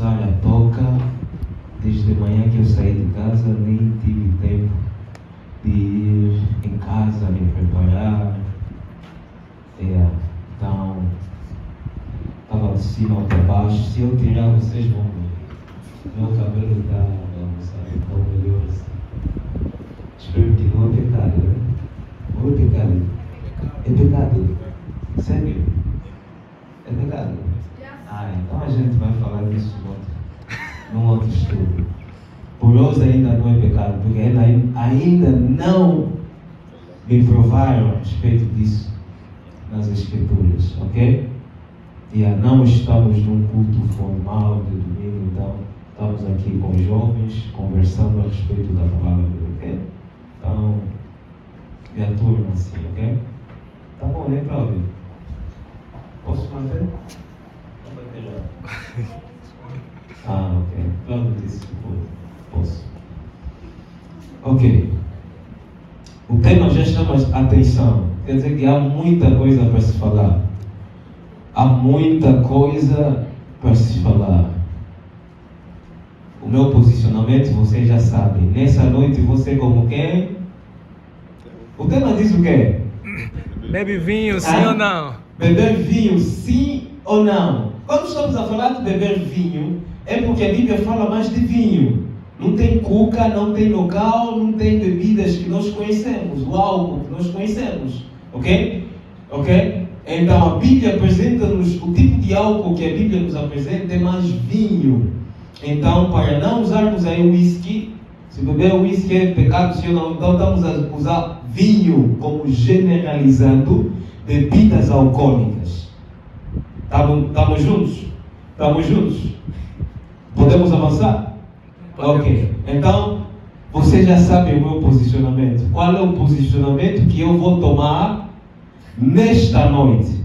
usar a touca. Desde manhã que eu saí de casa, nem tive tempo de ir em casa, me preparar. Então, estava de cima até baixo. Se eu tirar, vocês vão ver. Meu cabelo está, tão melhor assim. Espero que não é pecado, né? Não é pecado. É pecado. Sério? É pecado. Então a gente vai falar disso num outro estudo. Por hoje ainda não é pecado, porque ainda não me provaram a respeito disso nas Escrituras, ok? Não estamos num culto formal de domingo, então estamos aqui com jovens conversando a respeito da palavra, ok? Então, me turma assim, ok? Tá bom, né, Cláudio? Posso manter? Ok. Cláudio disse que posso. Ok. O tema já chama atenção. Quer dizer que há muita coisa para se falar. Há muita coisa para se falar. O meu posicionamento, vocês já sabem. Nessa noite, você como quem? O tema diz o quê? Bebe vinho, sim ou não? Beber vinho, sim ou não? Quando estamos a falar de beber vinho, é porque a Bíblia fala mais de vinho. Não tem cuca, não tem local, não tem bebidas que nós conhecemos, o álcool que nós conhecemos. Ok? Ok? Então a Bíblia apresenta-nos o tipo de álcool que a Bíblia nos apresenta é mais vinho. Então, para não usarmos aí o whisky, se beber whisky é pecado, sim ou não, então estamos a usar vinho como generalizando bebidas alcoólicas. Estamos juntos? Estamos juntos? Podemos avançar? Ok. Então, vocês já sabem o meu posicionamento. Qual é o posicionamento que eu vou tomar nesta noite?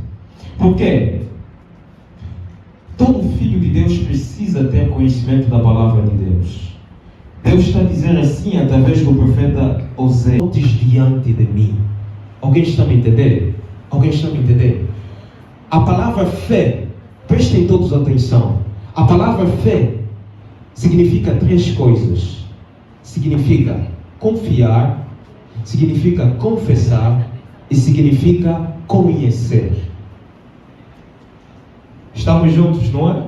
Porque todo filho de Deus precisa ter conhecimento da palavra de Deus. Deus está dizendo assim através do profeta Osés: diante de mim. Alguém está me entendendo? Alguém está me entendendo? A palavra fé, prestem todos atenção. A palavra fé significa três coisas. Significa confiar, significa confessar e significa conhecer. Estamos juntos, não é?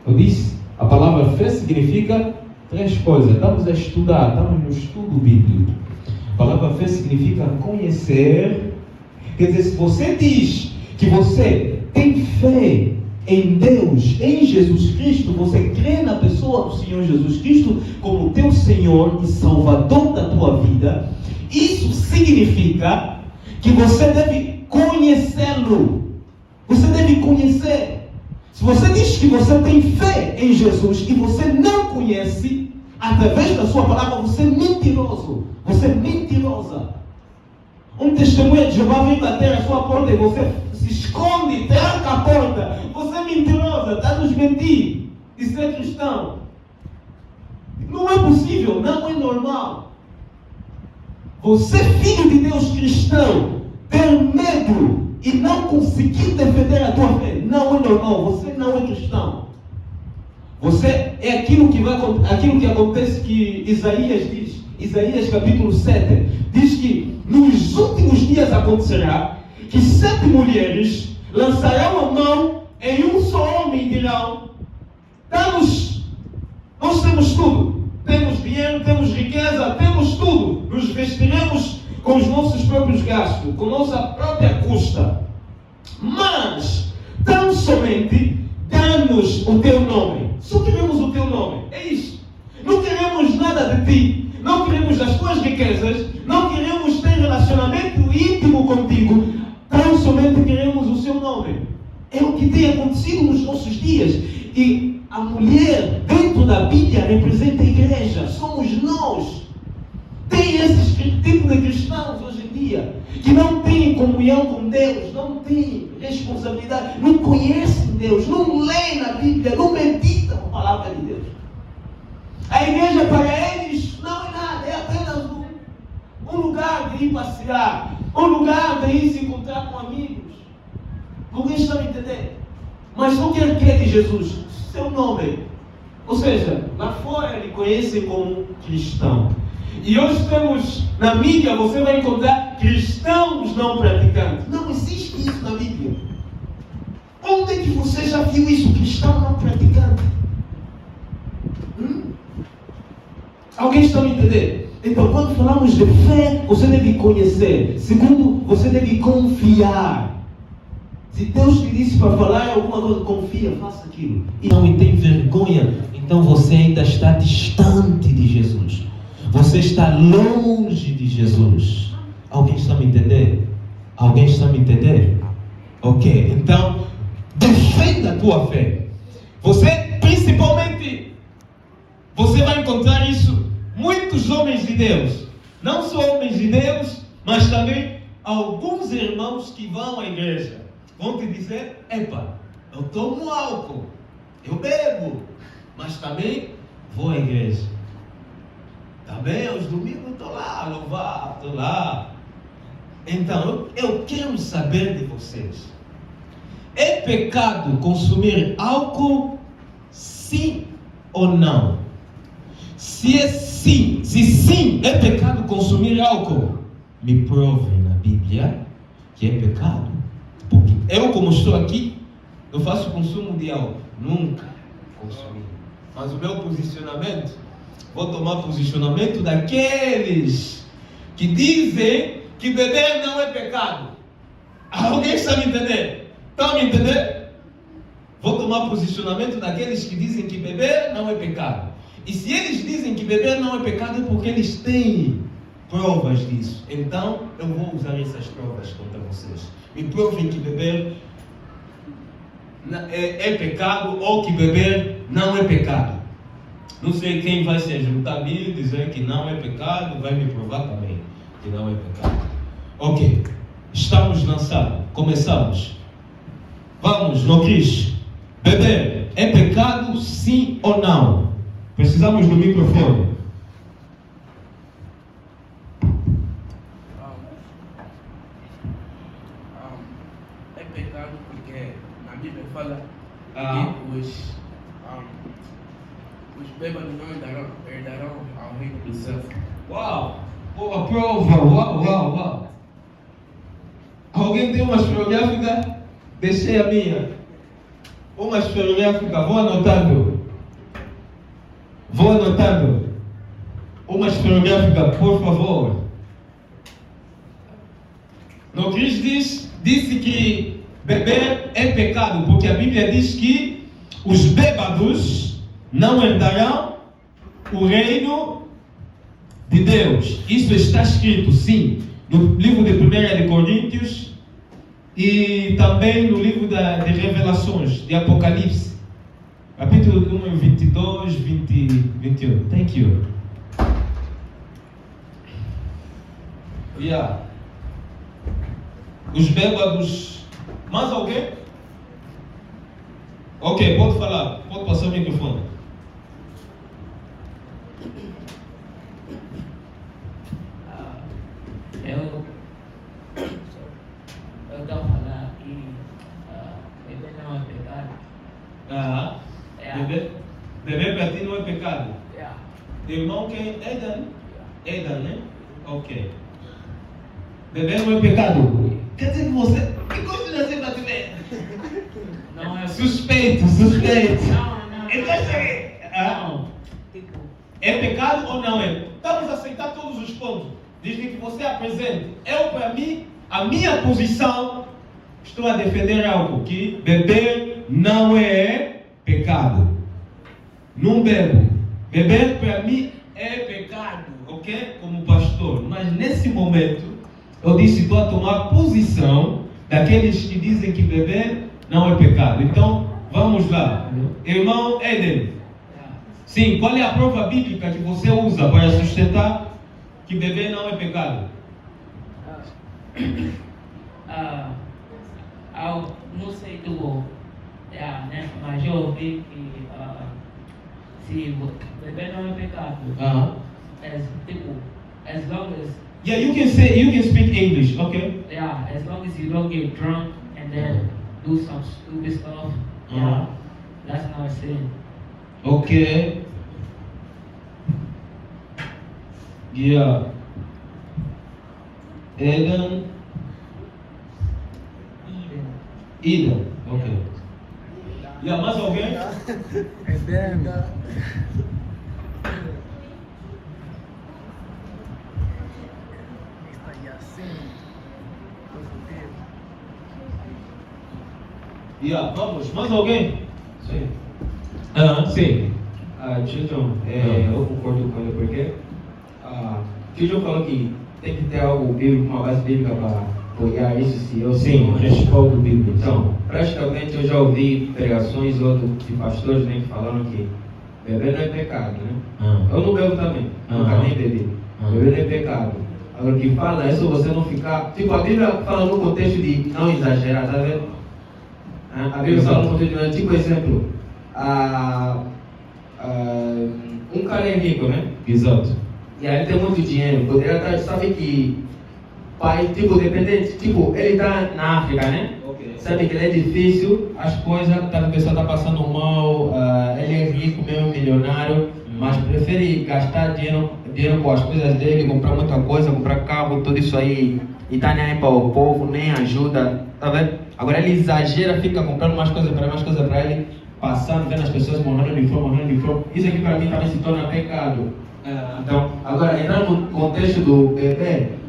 Eu disse, a palavra fé significa três coisas. Estamos a estudar, estamos no estudo bíblico. A palavra fé significa conhecer. Quer dizer, se você diz que você tem fé em Deus, em Jesus Cristo, você crê na pessoa do Senhor Jesus Cristo como teu Senhor e Salvador da tua vida, isso significa que você deve conhecê-lo. Você deve conhecer. Se você diz que você tem fé em Jesus e você não conhece, através da sua palavra, você é mentiroso. Você é mentirosa. Um testemunho de Jeová vem bater a sua porta e você se esconde, tranca a porta. Você é mentirosa, está a nos mentir de ser cristão. Não é possível, não é normal. Você, filho de Deus cristão, ter medo e não conseguir defender a tua fé, não é normal. Você não é cristão. Você é aquilo que acontece que Isaías diz. Isaías capítulo 7 diz que nos últimos dias acontecerá que 7 mulheres lançarão a mão em um só homem e dirão: nós temos tudo, temos dinheiro, temos riqueza, temos tudo, nos vestiremos com os nossos próprios gastos, com nossa própria custa, mas tão somente dá-nos o teu nome. Só queremos o teu nome, é isso. Não queremos nada de ti, não queremos as tuas riquezas, não queremos ter relacionamento íntimo contigo, tão somente queremos o seu nome. É o que tem acontecido nos nossos dias. E a mulher dentro da Bíblia representa a igreja, somos nós. Tem esse tipo de cristãos hoje em dia, que não têm comunhão com Deus, não têm responsabilidade, não conhecem Deus, não leem na Bíblia, não meditam a palavra de Deus. A igreja para eles não é nada, é apenas um lugar de ir passear, um lugar de ir se encontrar com amigos. Alguém está me entendendo? Mas não quer crer em Jesus. seu nome. Ou seja, lá fora lhe conhecem como cristão. E hoje temos, na mídia, você vai encontrar cristãos não praticantes. Não existe isso na Bíblia. Onde é que você já viu isso? Cristão não praticante? Alguém está me entendendo? Então, quando falamos de fé, você deve conhecer. Segundo, você deve confiar. Se Deus te disse para falar alguma coisa, confia, faça aquilo. E não tem vergonha, então você ainda está distante de Jesus. Você está longe de Jesus. Alguém está me entendendo? Alguém está me entendendo? Ok, então, defenda a tua fé. Você, principalmente, você vai encontrar isso. Muitos homens de Deus, não só homens de Deus, mas também alguns irmãos que vão à igreja, vão te dizer: epa, eu tomo álcool, eu bebo, mas também vou à igreja. Também aos domingos estou lá a louvar, estou lá. Então, eu quero saber de vocês: é pecado consumir álcool, sim ou não? Se é sim, se sim é pecado consumir álcool, me provem na Bíblia que é pecado. Porque eu, como estou aqui, eu faço consumo de álcool. Nunca consumi. Mas o meu posicionamento, vou tomar posicionamento daqueles que dizem que beber não é pecado. Alguém está me entendendo? Estão me entendendo? Vou tomar posicionamento daqueles que dizem que beber não é pecado. E se eles dizem que beber não é pecado, é porque eles têm provas disso. Então, eu vou usar essas provas contra vocês. Me provem que beber é pecado ou que beber não é pecado. Não sei quem vai se juntar a mim e dizer que não é pecado, vai me provar também que não é pecado. Ok, estamos lançados, começamos. Vamos, no Cris. Beber é pecado, sim ou não? Precisamos do microfone. É pecado porque na Bíblia fala que os bêbados não herdarão ao reino do céu. Uau! Boa prova! Uau! Alguém tem uma esferográfica? Deixei a minha. Uma esferográfica, vou anotando. Uma esferográfica, por favor. No Cristo disse que beber é pecado, porque a Bíblia diz que os bêbados não herdarão o reino de Deus. Isso está escrito, sim, no livro de 1 Coríntios e também no livro de Revelações, de Apocalipse. Capítulo número 22, 20, 21. Thank you. Yeah. Os bêbados. Mais alguém? Ok, pode falar. Pode passar o microfone. Eu estou falando que beber não é pecado. Beber para ti não é pecado. Irmão, quem? Eden, né? Ok. Beber não é pecado. Quer dizer que você. Que gosta de nascer para beber? Não é. Suspeito. Não. Então, não. É pecado ou não é? Estamos a aceitar todos os pontos. Desde que você apresente. Eu, para mim, a minha posição, estou a defender algo que beber não é pecado. Não bebo. Beber para mim é pecado, ok? Como pastor. Mas nesse momento, eu disse, estou a tomar posição daqueles que dizem que beber não é pecado. Então, vamos lá. Irmão Eden. Sim, qual é a prova bíblica que você usa para sustentar que beber não é pecado? Não sei do, né? Mas eu ouvi que se beber não é pecado. As long as you can speak English, okay? as long as you don't get drunk and then do some stupid stuff. That's not sin. Ok. Yeah. Eden. Eden. Ok. Yeah, mais alguém? Edem. Yeah, vamos. Mais alguém? Sim. Sim. Tio, eu concordo com ele porque o João falou que tem que ter algo bíblico, uma base bíblica para apoiar isso, se eu Sim, respaldo bíblico. Então, praticamente eu já ouvi pregações de pastores, né, que falaram que beber não é pecado, né? Eu não bebo também, nunca nem bebi. Beber não é pecado. Agora o que fala é só você não ficar. Tipo, a Bíblia fala no contexto de não exagerar, tá vendo? A Bíblia fala no contexto de, tipo, exemplo, um cara é rico, né? Exato. E aí ele tem muito dinheiro, poderia estar, sabe que pai, tipo, dependente, tipo, ele está na África, né? Ok. Sabe que ele é difícil, as coisas, a pessoa está passando mal, ele é rico mesmo, milionário, mas prefere gastar dinheiro com as coisas dele, comprar muita coisa, comprar carro, tudo isso aí, e tá nem aí para o povo, nem ajuda, tá vendo? Agora ele exagera, fica comprando mais coisas para ele, passando, vendo as pessoas morrendo de fome, isso aqui para mim também se torna pecado. Então, agora, entrando no contexto do beber,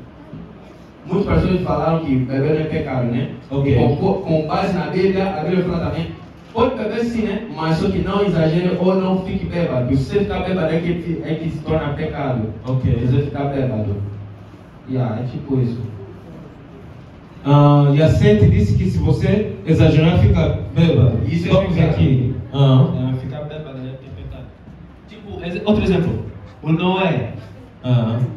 muitas pessoas falaram que beber não é pecado, né? Ok. Com base na Bíblia, a Bíblia fala também, pode beber sim, né? Mas só que não exagere ou não fique bêbado. Se você ficar bêbado é que se torna pecado. Ok. Se você ficar bêbado. É tipo isso. E a Sente disse que se você exagerar, fica bêbado. Isso é Vamos pecado. aqui. Ficar bêbado é pecado. Tipo, outro exemplo. O Noé.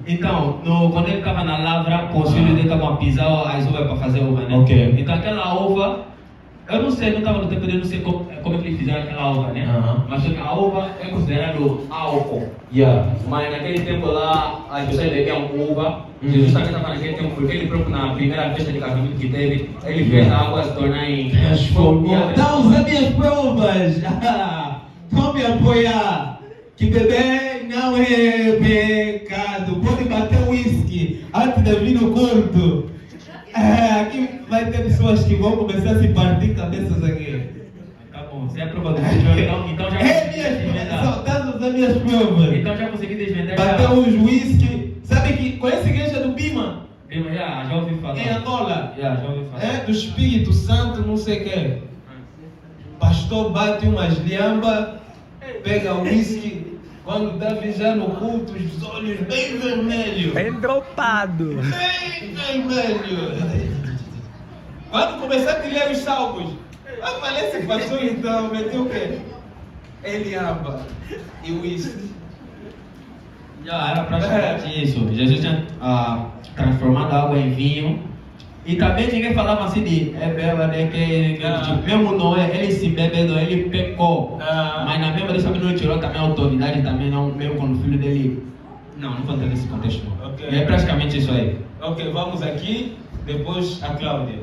Então, quando ele estava na lavra, com os filhos dele estavam a pisar as uvas para fazer uva, né? Ok. Então aquela uva, eu não sei, não estava no tempo dele, não sei como é que eles fizeram aquela uva, né? Mas a uva é considerado álcool. Yeah. Mas naquele tempo lá, as pessoas bebiam uva. Jesus também estava naquele tempo, porque ele próprio, na primeira festa de casamento que teve, ele fez a água se tornar em Transformou. Dá usar minhas provas. Vamos me apoiar. Que beber não é pecado. Pode bater uísque antes de vir no culto. Aqui vai ter pessoas que vão começar a se partir cabeças aqui. Tá bom, você é a prova do João, então já consegui desvendar. Tá usando minhas provas. Então já consegui desvendar. Bater uns uísque. Sabe que conhece a igreja do Pima? Já ouvi falar. Em Angola. Já ouvi falar. É do Espírito Santo, não sei o que. Pastor bate umas lhambas, pega o uísque, quando está já no culto, os olhos bem vermelhos. Bem dropado. Bem vermelho. Quando começar a ler os salmos, aparece o pastor então, meteu o quê? Eliamba e o uísque. Já era praticamente isso. Jesus tinha transformado a água em vinho. E também ninguém falava assim de bêbado, né? Tipo, mesmo Noé, ele se bebendo, ele pecou. Mas na mesma vez também não tirou também a autoridade, também não, mesmo quando o filho dele. Não vou entender esse contexto. Não. Ok. É praticamente isso aí. Ok, vamos aqui, depois a Cláudia.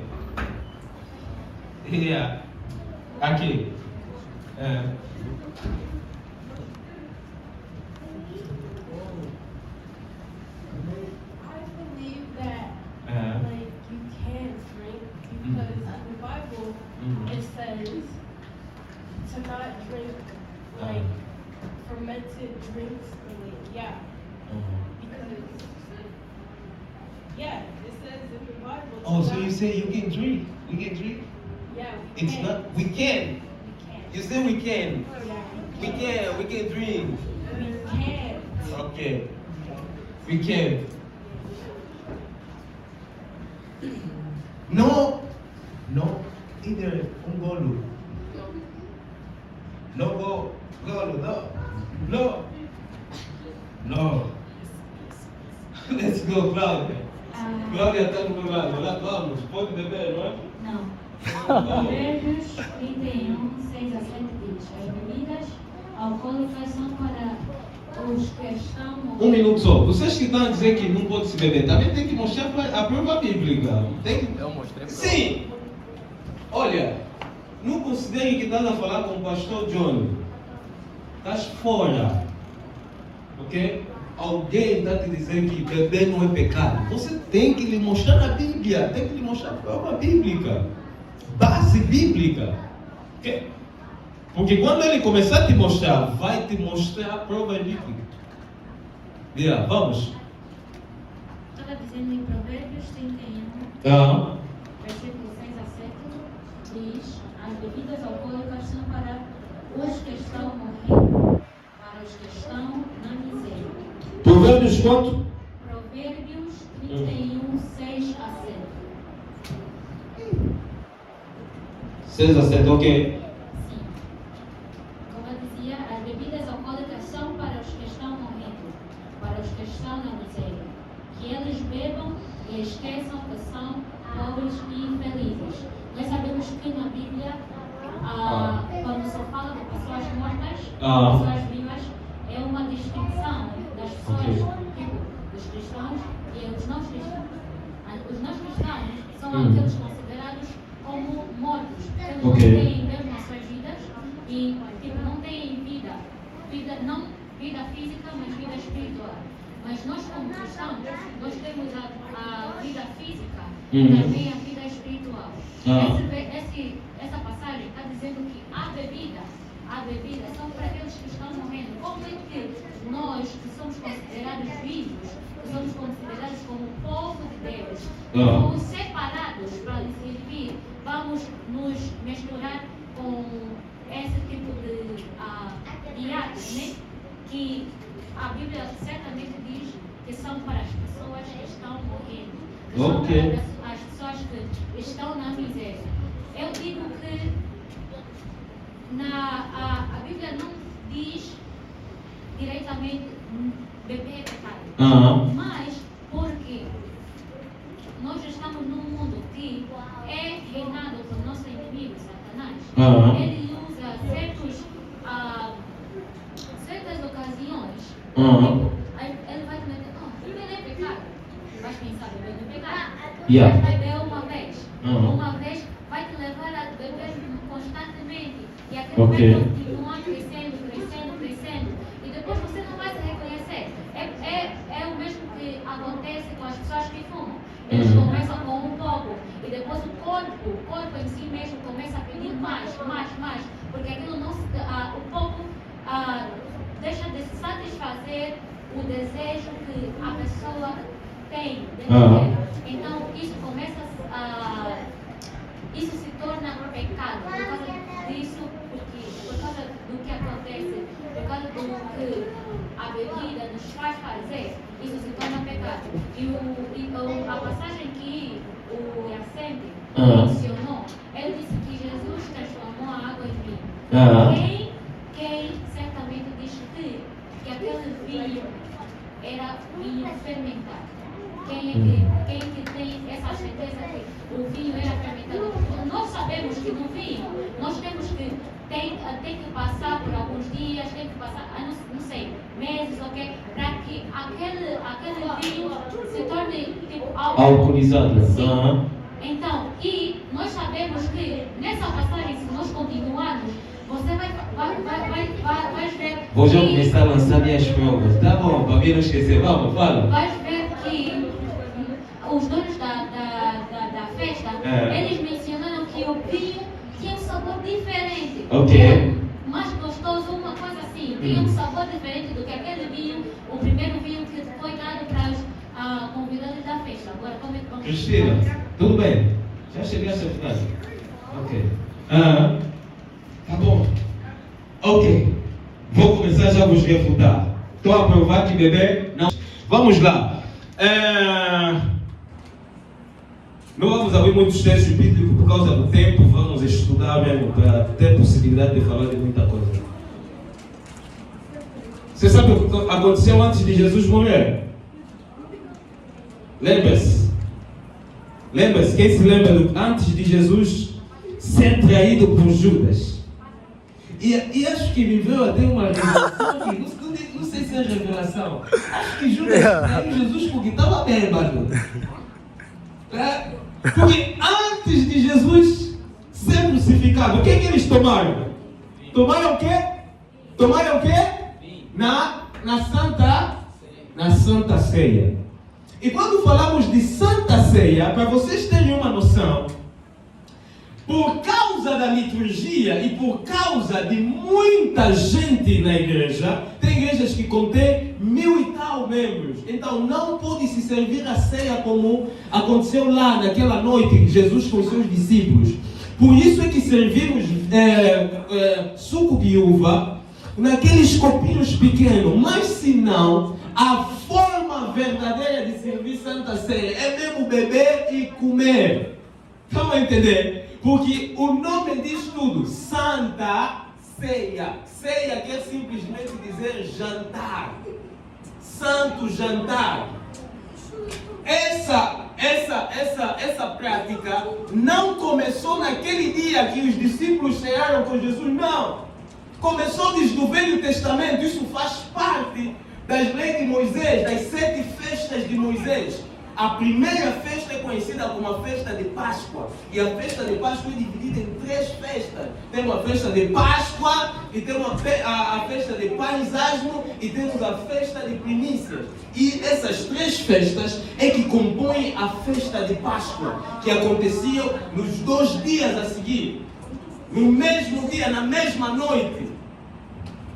Aqui. Like you can't drink because in the Bible it says to not drink like fermented drinks. Because it says in the Bible. Oh, so you say you can drink? We can drink? Yeah, It's not. We can. We can't. You say we can. Yeah, We can. We can drink. we can't. Okay. We can. No. Either golo. No golo. No. Let's go, Cláudia. Cláudia está no meu lado. Lá vamos. Pode beber, não é? Não. Provérbios 31, 6 a 7 diz: as bebidas alcoólicas são para os que estão Um minuto só. Vocês que estão a dizer que não pode se beber, também tem que mostrar a prova bíblica. Tem que... Eu mostrei. Sim! Olha, Não considere que estás a falar com o pastor John. Estás fora. Ok? Alguém está te dizendo que beber não é pecado. Você tem que lhe mostrar a Bíblia. Tem que lhe mostrar a prova bíblica. Base bíblica. Ok? Porque quando ele começar a te mostrar, vai te mostrar a prova bíblica. Diga, vamos. Estava dizendo em Provérbios 31, versículo 6 a 7, diz: as bebidas alcoólicas são para os que estão morrendo, para os que estão na miséria. Provérbios quanto? Provérbios 31, 6 a 7. 6 a 7, ok. Sim. Como eu dizia, as bebidas alcoólicas são para os que estão morrendo, para os que estão na miséria. Que eles bebam e esqueçam que são pobres e infelizes. Nós sabemos que na Bíblia, quando se fala de pessoas mortas, pessoas vivas, é uma distinção das pessoas, tipo, dos cristãos e os não cristãos. Os não cristãos são aqueles considerados como mortos. Eles não têm Deus nas suas vidas e tipo, não têm vida, não vida física, mas vida espiritual. Mas nós como cristãos, nós temos a vida física e também a vida espiritual. Essa passagem está dizendo que a bebida são para aqueles que estão morrendo. Como é que nós, que somos considerados vivos, que somos considerados como povo de Deus, somos separados para servir, vamos nos misturar com esse tipo de atos, né? Que a Bíblia certamente diz que são para as pessoas que estão morrendo, que são para as pessoas que estão na miséria. Eu digo que a Bíblia não diz diretamente beber é pecado, mas porque nós estamos num mundo que é reinado pelo nosso inimigo, Satanás. Ele usa certas ocasiões. Ele vai te meter, beber é pecado. Vais pensar, beber não é pecado. Vais beber uma vez. Uma vez vai te levar a beber constantemente. E aquilo vai continuar crescendo. E depois você não vai se reconhecer. É o mesmo que acontece com as pessoas que fumam. Eles começam com um pouco. E depois o corpo em si mesmo começa a pedir mais. Porque aquilo não o pouco deixa de satisfazer o desejo que a pessoa tem dentro dela. Então isso começa isso se torna pecado por causa disso, por causa do que acontece, por causa do que a bebida nos faz fazer, isso se torna pecado. E a passagem que o Yacente mencionou, ele disse que Jesus transformou a água em vinho. Quem certamente diz que aquele vinho era vinho fermentado. Quem que tem essa certeza que o vinho era fermentado? Nós sabemos que no vinho nós temos que tem que passar por alguns dias, tem que passar, não sei, meses, ok? Para que aquele vinho se torne tipo alcoolizado. Então, e nós sabemos que nessa passagem, se nós continuarmos, você vai ver. Vou já começar a lançar minhas provas. Tá bom, para mim não esquecer. Vamos, fala. Vai ver que os donos da festa, eles mencionaram que o vinho tinha um sabor diferente. Ok. Mais gostoso, uma coisa assim. Tinha um sabor diferente do que aquele vinho, o primeiro vinho que foi dado para os convidados da festa. Agora, como é que vamos... Cristina, tudo bem? Já cheguei a essa frase? Ok. Tá bom. Ok. Vou começar já a vos refutar. Estou a provar que beber não... Vamos lá. Não vamos abrir muitos textos bíblicos por causa do tempo. Vamos estudar mesmo para ter possibilidade de falar de muita coisa. Você sabe o que aconteceu antes de Jesus morrer? Lembra-se? Quem se lembra antes de Jesus ser traído por Judas? E acho que viveu até uma revelação que não sei se é revelação. Acho que Judas traiu Jesus porque estava bêbado. Porque antes de Jesus ser crucificado, o que eles tomaram? Tomaram o quê? Tomaram o quê? Na Santa Ceia. E quando falamos de Santa Ceia, para vocês terem uma noção, por causa da liturgia e por causa de muita gente na igreja, tem igrejas que contêm 1000 e tal membros, então não pode se servir a ceia como aconteceu lá naquela noite, Jesus com os seus discípulos. Por isso é que servimos suco de uva naqueles copinhos pequenos, mas se não, a forma verdadeira de servir Santa Ceia é mesmo beber e comer. Estão a entender? Porque o nome diz tudo, Santa Ceia. Ceia quer simplesmente dizer jantar. Santo jantar. Essa prática não começou naquele dia que os discípulos cearam com Jesus, não. Começou desde o Velho Testamento, isso faz parte das leis de Moisés, das 7 festas de Moisés. A primeira festa é conhecida como a festa de Páscoa. E a festa de Páscoa é dividida em 3 festas. Tem uma festa de Páscoa, e tem a festa de Pães Asmo, e temos a festa de Primícias. E essas 3 festas é que compõem a festa de Páscoa, que aconteciam nos 2 dias a seguir. No mesmo dia, na mesma noite.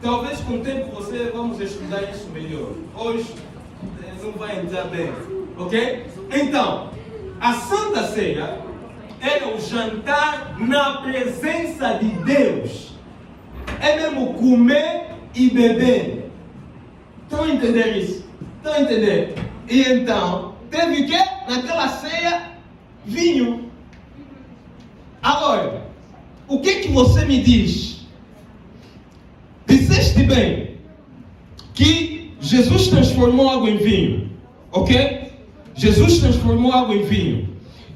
Talvez com o tempo vamos estudar isso melhor. Hoje não vai entrar bem. Ok? Então, a Santa Ceia era o jantar na presença de Deus. É mesmo comer e beber. Estão a entender isso? Estão a entender? E então, teve o quê? Naquela ceia, vinho. Agora, o que você me diz? Disseste bem que Jesus transformou água em vinho. Ok? Jesus transformou água em vinho.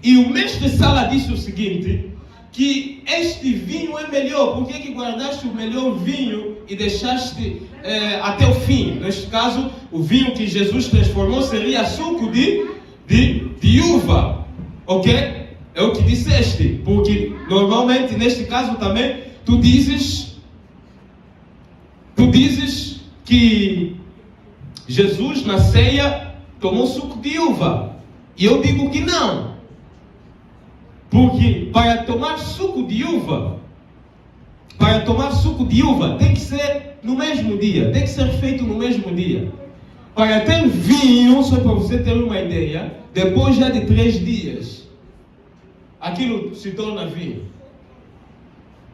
E o mestre Sala disse o seguinte, que este vinho é melhor. Por que guardaste o melhor vinho e deixaste até o fim? Neste caso, o vinho que Jesus transformou seria suco de uva. Ok? É o que disseste. Porque normalmente, neste caso também, tu dizes que Jesus na ceia tomou suco de uva. E eu digo que não. Porque para tomar suco de uva, tem que ser no mesmo dia. Tem que ser feito no mesmo dia. Para ter vinho, só para você ter uma ideia, depois já de 3 dias, aquilo se torna vinho.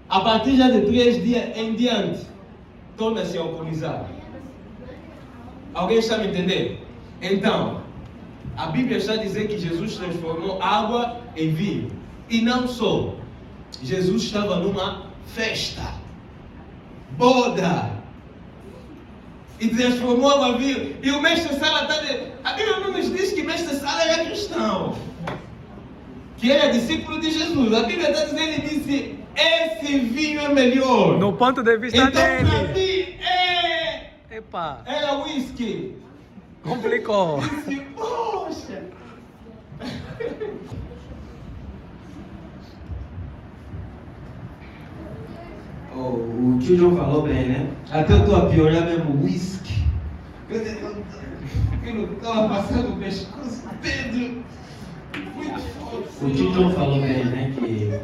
A partir já de 3 dias em diante, torna-se alcoolizado. Alguém está me entendendo? Então, a Bíblia está a dizer que Jesus transformou água em vinho. E não só. Jesus estava numa festa. Boda. E transformou água em vinho. E o mestre Sala está dizendo... A Bíblia não nos diz que o mestre Sala era cristão. Que era discípulo de Jesus. A Bíblia está dizendo, ele disse... Esse vinho é melhor. No ponto de vista então, dele. Para mim, Epa, era whisky. complicou. Disse, poxa. O tio João falou bem, né? Até eu estou a piorar mesmo, whisky. Aquilo estava passando o pescoço, Pedro. Muito forte. O tio João falou bem, né? Que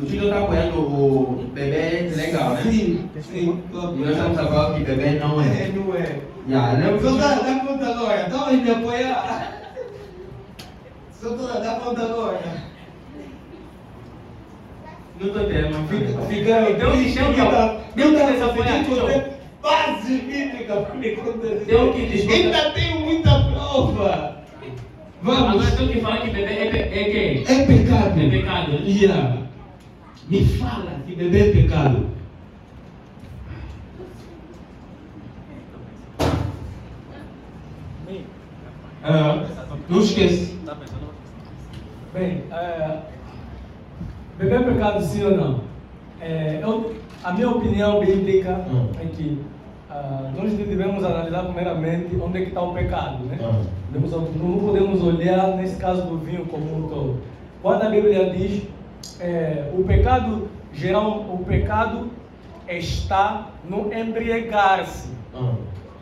o tio João está apoiando o bebê legal, né? Sim. E nós estamos agora que bebê não é. Não é. Não, Dá conta agora, então me apoiar. Só dá conta agora. não estou entendendo, mas Ficaram Deu que desapoiar, base bíblica para me acontecer. Deu que desculpa. Ainda tenho muita prova. Vamos. Agora tem que falar que beber é quê? É pecado. É pecado. Yeah. Me fala que beber é pecado. Não esquece. Bem, beber é pecado sim ou não? A minha opinião bíblica é que nós devemos analisar primeiramente onde é que está o pecado, né? Não podemos olhar nesse caso do vinho como um todo. Quando a Bíblia diz o pecado geral, o pecado está no embriagar-se,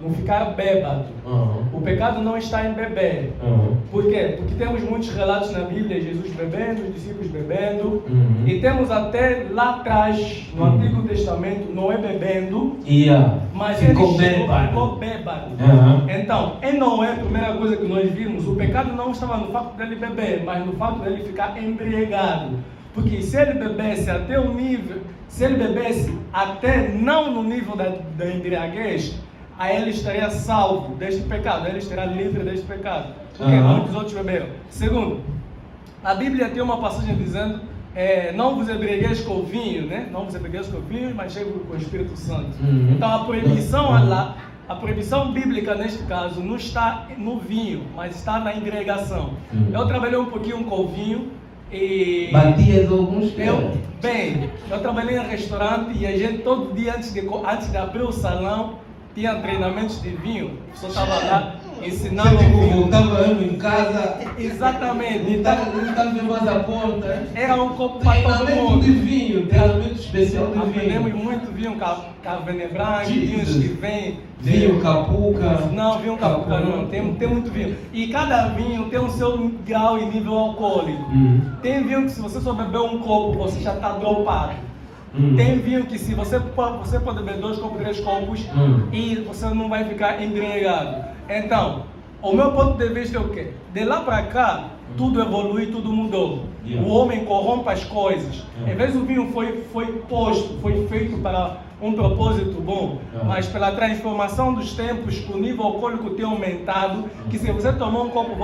no ficar bêbado. O pecado não está em beber. Por quê? Porque temos muitos relatos na Bíblia, Jesus bebendo, os discípulos bebendo, e temos até lá atrás, no Antigo Testamento, Noé bebendo, mas Ficou ele bêbado. ficou bêbado. Então, em Noé, a primeira coisa que nós vimos, o pecado não estava no fato dele beber, mas no fato dele ficar embriagado. Porque se ele bebesse até o nível, se ele bebesse até não no nível da embriaguez, aí ele estaria salvo deste pecado, ele estaria livre deste pecado, porque muitos outros beberam. Segundo, a Bíblia tem uma passagem dizendo, não vos embriagueis com o vinho, né? Não vos embriagueis com o vinho, mas cheio com o Espírito Santo. Então a proibição lá, a proibição bíblica neste caso não está no vinho, mas está na embriagação. Eu trabalhei um pouquinho com o vinho e Batias alguns eu trabalhei em restaurante e a gente todo dia antes de abrir o salão tinha treinamentos de vinho, a pessoa estava lá ensinando o vinho. Voltava em casa, Exatamente. não estava mais a porta. Era um copo para todo Treinamento mundo. de vinho, treinamento especial de Aprendemos vinho. muito vinho, Cabernet Branc, vinhos que vêm. Vinho capuca. Não, vinho capuca não, tem muito vinho. E cada vinho tem o seu grau e nível alcoólico. Tem vinho que se você só beber um copo, você já está dopado. Tem vinho que se você pode beber 2 copos, 3 copos e você não vai ficar embriagado. Então, o meu ponto de vista é o quê? De lá para cá, tudo evolui, tudo mudou. O homem corrompe as coisas. Às vezes o vinho foi feito para um propósito bom, mas pela transformação dos tempos, o nível alcoólico tem aumentado, que se você tomar um copo,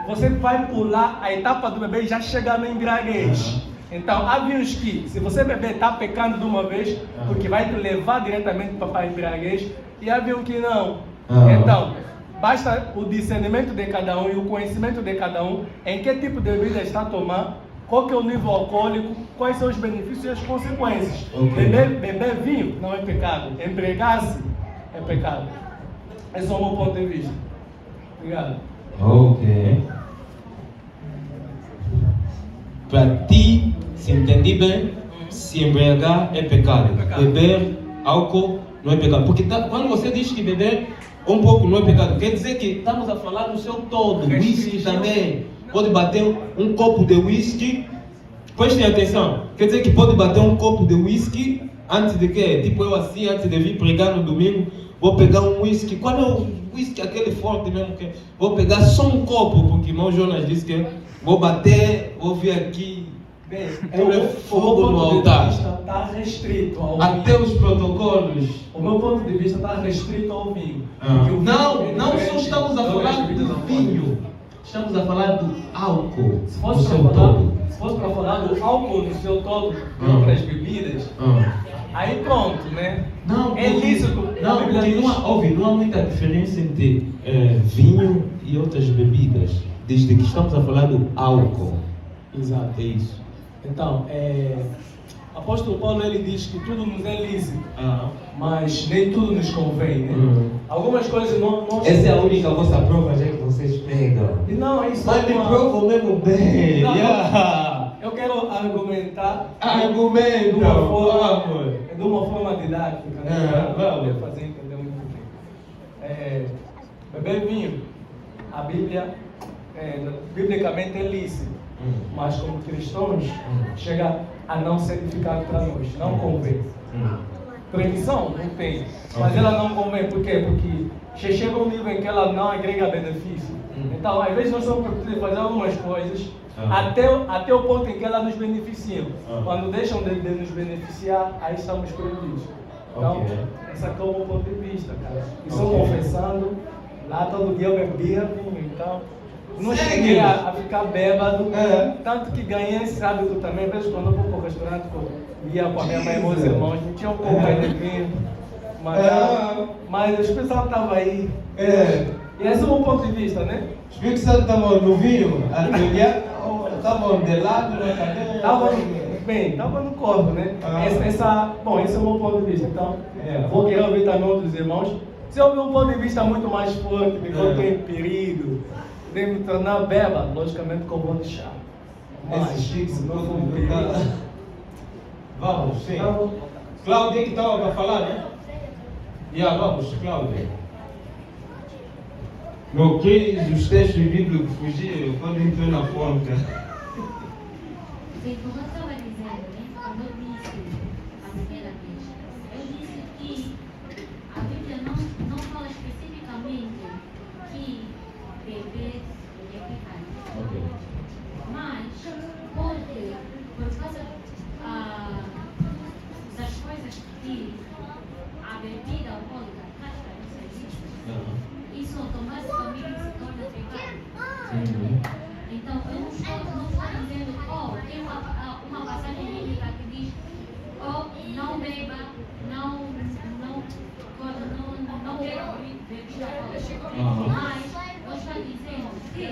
você vai pular a etapa do beber e já chegar na embriaguez. Então, há vinhos que, se você beber, está pecando de uma vez, porque vai te levar diretamente para a embriaguez, e há vinhos que não. Então, basta o discernimento de cada um e o conhecimento de cada um em que tipo de bebida está a tomar, qual que é o nível alcoólico, quais são os benefícios e as consequências. Beber vinho não é pecado, embriagar-se é pecado. Esse é o meu ponto de vista. Obrigado. Ok. Para ti, se entendi bem, se embriagar é pecado. Beber álcool não é pecado. Porque quando você diz que beber um pouco não é pecado, quer dizer que estamos a falar do seu todo. Whisky também. Pode bater um copo de whisky. Prestem atenção. Quer dizer que pode bater um copo de whisky antes de quê? Tipo eu assim, antes de vir pregar no domingo, vou pegar um whisky. Qual é o whisky? Aquele forte mesmo que vou pegar só um copo, porque irmão Jonas disse que vou bater, vou vir aqui. Bem, fogo no altar. Está restrito ao Até vinho. os protocolos. O meu ponto de vista está restrito ao vinho. Não só estamos a falar do vinho. Estamos a falar do álcool. Se fosse para falar do álcool no seu todo, de outras bebidas, aí pronto, né? Não, é lícito. Não, porque não há muita diferença entre vinho e outras bebidas, desde que estamos a falar do álcool. Exato. É isso. Então, apóstolo Paulo ele diz que tudo nos é lícito, mas nem tudo nos convém, né? Algumas coisas não. Essa é a única vossa prova já que vocês pegam. E não, é isso. Mas me provam mesmo bem. Eu quero argumentar. Argumento. De uma forma didática, né? Para fazer entender muito bem. Beber vinho, a Bíblia, biblicamente é lícito, mas como cristãos, chega a não ser edificado para nós, não convém. Proibição não tem, mas ela não convém, por quê? Porque chega um nível em que ela não agrega benefício. Então, às vezes nós somos proibidos de fazer algumas coisas até o ponto em que elas nos beneficiam. Quando deixam de nos beneficiar, aí estamos proibidos. Então, esse aqui é o meu ponto de vista, cara. E só confessando, lá todo dia eu bebia vinho, então não cheguei a ficar bêbado, tanto que ganhei esse hábito também. Às vezes quando eu vou para o restaurante, eu ia com a minha mãe e meus irmãos, não tinha um pouco aí de vinho, mas o pessoal estava aí. E esse é o meu ponto de vista, né? Os Espírito Santo estavam no vinho, estavam de lado na cadeira. Estava no corpo, né? Esse é o meu ponto de vista. Então, vou querer ouvir também outros irmãos. Se eu ouvir um ponto de vista muito mais forte, de que eu estou em perigo, de me tornar bêbado, logicamente que eu vou deixar. Esse Chico, todo mundo. Vamos, sim. Cláudia que estava para falar, né? Vamos, Cláudia. Meu querido, os textos bíblicos fugiram quando entrou na fonte. Bem, como eu estava dizendo, né? Como eu disse a primeira vez, eu disse que a Bíblia não fala especificamente que beber é pecado. Ok. Mas, por causa das coisas que a bebida alcoólica traz para nossa vida, isso automaticamente se torna pecado. Então, eu não estou dizendo, tem uma passagem bíblica que diz, não beba, não beba bebida alcoólica. Mas, eu estou dizendo que,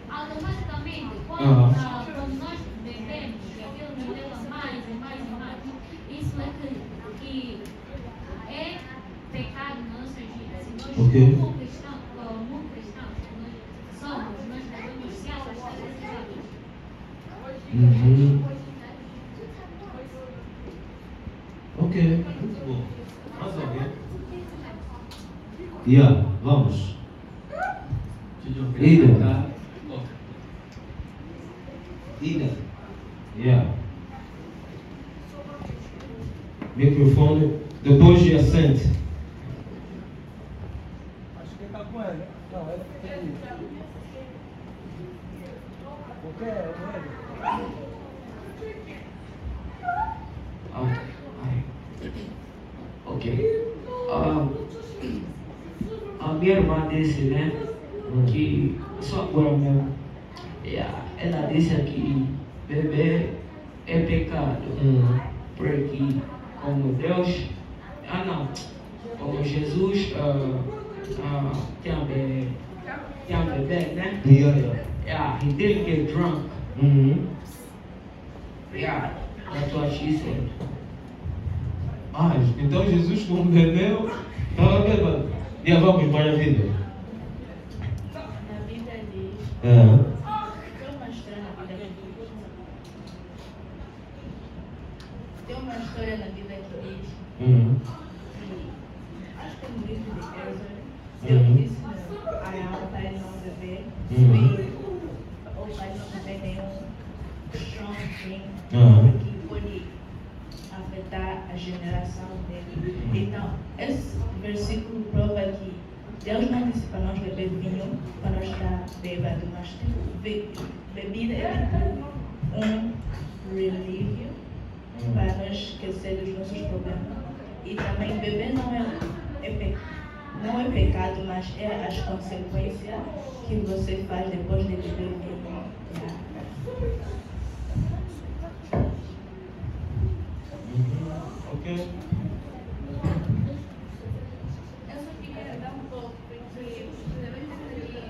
automaticamente, quando nós bebemos, e aquilo nos leva mais e mais, isso é que é pecado na nossa vida. Se nós, como cristãos, nós devemos se afastar desses hábitos. Ok, muito bom. Mais alguém? Vamos. Ida. Microfone. Depois de assente. Acho que está com ele. Não, ele tem isso. O que é ele? Ok. A minha irmã disse, né? Que só agora mesmo. Ela disse que beber é pecado. Porque como Deus. Como Jesus tinha beber, né? He didn't get drunk. That's what she said. Então Jesus não bebeu, estava bêbado. Vamos, maravilha. Na Bíblia diz, tem uma história na Bíblia que diz que, acho que é no livro de Êxodo, Deus disse a Arão para ele não beber vinho, ou para ele não beber nenhum strong drink, porque pode afetar a geração dele. Então, esse versículo prova que Deus não disse para nós beber vinho, para nós estar bêbado, mas bebida é tipo um relívio para nós esquecer dos nossos problemas. E também beber não é pecado, mas é as consequências que você faz depois de beber vinho. Ok. Eu só queria dar um pouco, porque também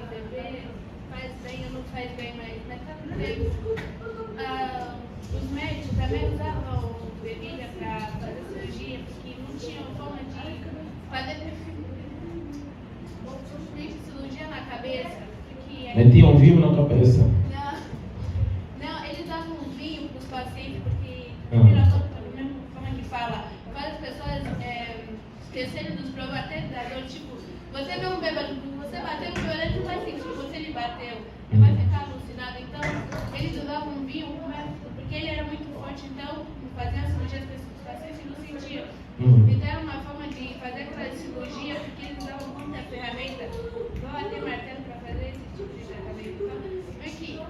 beber faz bem ou não faz bem, mas naquele tempo os médicos também usavam bebida para fazer cirurgia, porque não tinham forma de fazer cirurgia na cabeça. Metiam vinho na cabeça. Não, eles davam vinho para os pacientes, porque da mesma forma que fala, faz as pessoas esquecerem dos problemas até da dor, tipo, você vê um bêbado, você bateu no violento, não vai sentir que você lhe bateu, ele vai ficar alucinado. Então, eles usavam um vinho, porque ele era muito forte, então faziam a cirurgia, as pacientes não sentiam. Então, era uma forma de fazer aquela cirurgia, porque eles usavam muita ferramenta, igual até martelo para fazer esse tipo de tratamento. Então, é que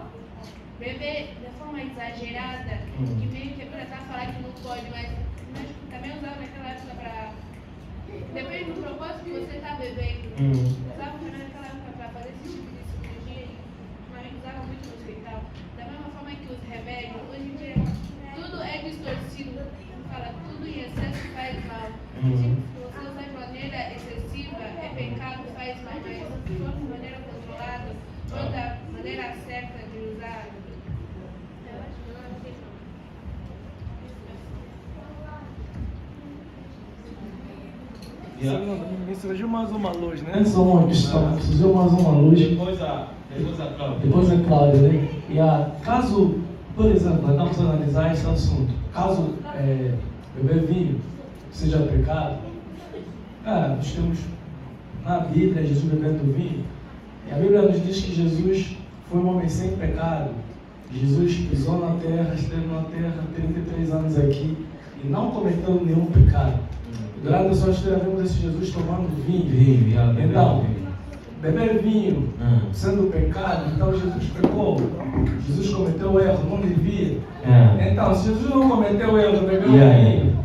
beber de forma exagerada, que meio que é para falar que não pode, mas também usava naquela época para. Depende do propósito que você está bebendo. Usava também naquela época para fazer esse tipo de cirurgia, mas usava muito no hospital. Da mesma forma que os remédios, hoje em dia, tudo é distorcido. Fala, tudo em excesso faz mal. Tipo, se você usar de maneira excessiva, é pecado, faz mal, mas se for de maneira controlada, ou da maneira certa de usar. Me surgiu mais uma luz, né? Só uma questão, surgiu mais uma luz. Depois a Cláudia. Depois a Cláudia, né? Caso Por exemplo, nós vamos analisar esse assunto. Caso beber vinho seja pecado, cara, nós temos na Bíblia Jesus bebendo vinho. E a Bíblia nos diz que Jesus foi um homem sem pecado. Jesus pisou na terra, esteve na terra 33 anos aqui e não cometeu nenhum pecado. Durante a sua história vemos esse Jesus tomando vinho. Então, beber vinho sendo pecado, então Jesus pecou. Jesus cometeu erro, não devia. Então, se Jesus não cometeu erro, bebeu vinho.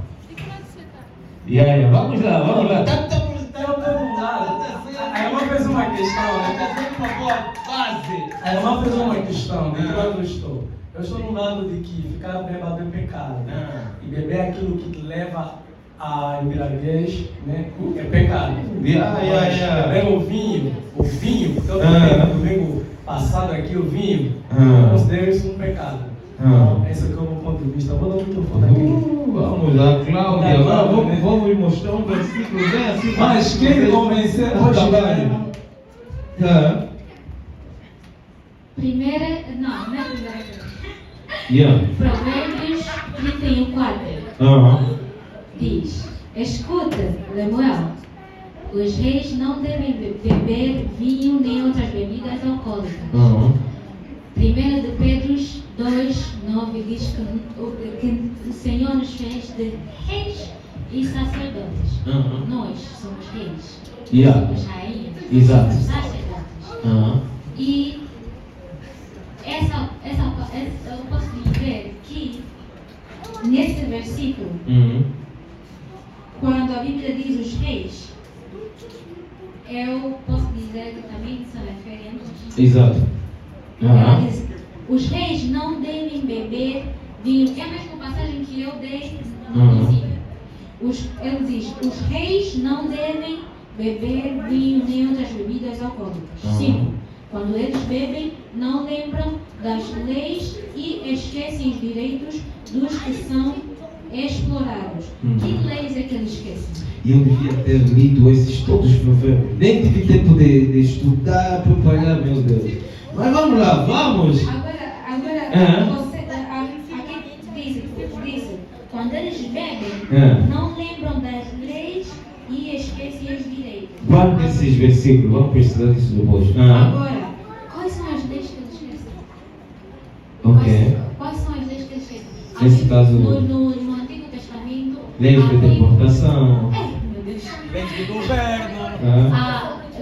Vamos lá. A irmã fez uma questão, A irmã fez uma questão, de que lado eu estou? Eu estou no lado de que ficar bêbado é pecado. E beber aquilo que te leva à embriaguez, né, é pecado. Beber o vinho, porque eu também domingo passado aqui o vinho, eu considero isso um pecado. Então, esse aqui é o meu ponto de vista. Vou dar o microfone aqui. Vamos lá, Cláudia. Agora vamos mostrar um versículo bem assim. Mas quem convencer hoje Não é primeira. Provérbios 31:4 diz: escuta, Lemuel, os reis não devem beber vinho nem outras bebidas alcoólicas. 1 de Pedro 2:9 diz que o Senhor nos fez de reis e sacerdotes. Nós somos reis, somos rainhas, somos sacerdotes. E eu posso dizer que nesse versículo, quando a Bíblia diz os reis, eu posso dizer que também se refere a nós. Exato. Ela diz, os reis não devem beber vinho. É a mesma passagem que eu dei no princípio. Ele diz, os reis não devem beber vinho nem outras bebidas alcoólicas. 5. Quando eles bebem, não lembram das leis e esquecem os direitos dos que são explorados. Que leis é que eles esquecem? E eu devia ter lido esses todos provérbios. Nem tive tempo de estudar, preparar, meu Deus. Mas vamos lá, vamos! Agora você, aqui diz, quando eles bebem, não lembram das leis e esquecem os direitos. Guarde esses versículos, vamos precisar disso depois. Agora, quais são as leis que eles esquecem? Ok. Quais são as leis que eles esquecem? Nesse caso, no Antigo Testamento, leis de deportação. Meu Deus. Leis de governo.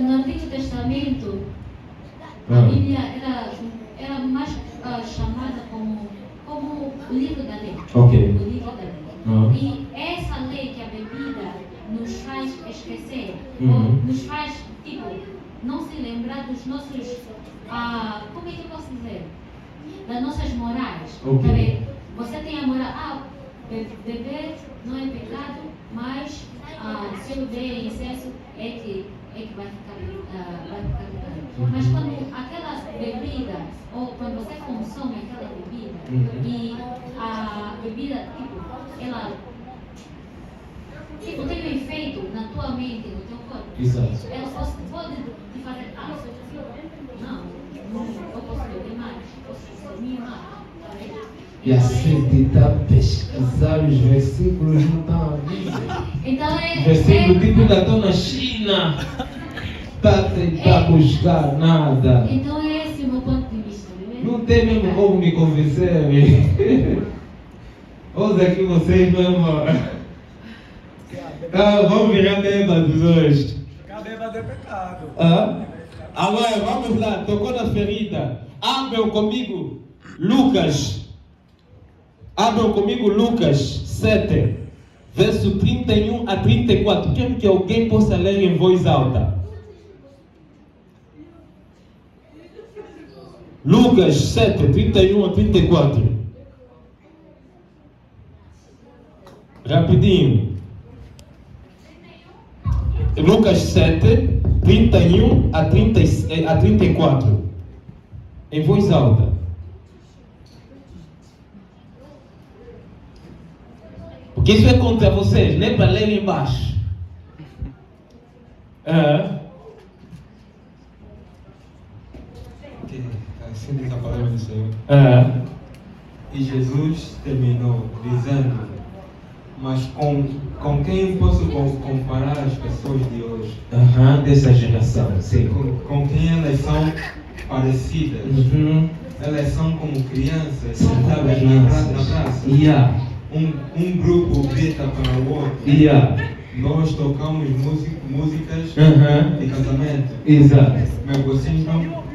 No Antigo Testamento, a Bíblia era mais chamada como o livro da lei. Ok. O livro da lei. E essa lei que a bebida nos faz esquecer, ou nos faz, não se lembrar dos nossos, como é que eu posso dizer? Das nossas morais. Ok. Você tem a moral, beber não é pecado, mas se eu beber em excesso é que vai ficar pecado. Mas quando aquela bebida, ou quando você consome aquela bebida, e a bebida, ela tem um efeito na tua mente, no teu corpo. Exato. Ela pode te fazer, não, eu posso beber mais, posso dormir mais. E assim tentar pesquisar os versículos não estão a Bíblia. Então Versículo tipo ainda estão na China. Está a tentar buscar nada. Então é esse o meu ponto de vista, né? Não tem mesmo como me convencer. Ouça aqui vocês mesmo. Vamos virar bêbados hoje. Ficar bêbado é pecado. Agora vamos lá, tocou na ferida. Abram comigo Lucas. Abram comigo Lucas 7, verso 31 a 34. Quero que alguém possa ler em voz alta. Lucas 7, 31 a 34. Rapidinho. Lucas 7, 31 a 34. Em voz alta. Porque isso é contra vocês, nem para ler embaixo. Assim diz a palavra do Senhor. E Jesus terminou dizendo: mas com quem posso comparar as pessoas de hoje? Dessa geração, sim. Com quem elas são parecidas? Elas são como crianças, sentadas na praça. Um grupo grita para o outro. Nós tocamos músicas de casamento. Exato. Mas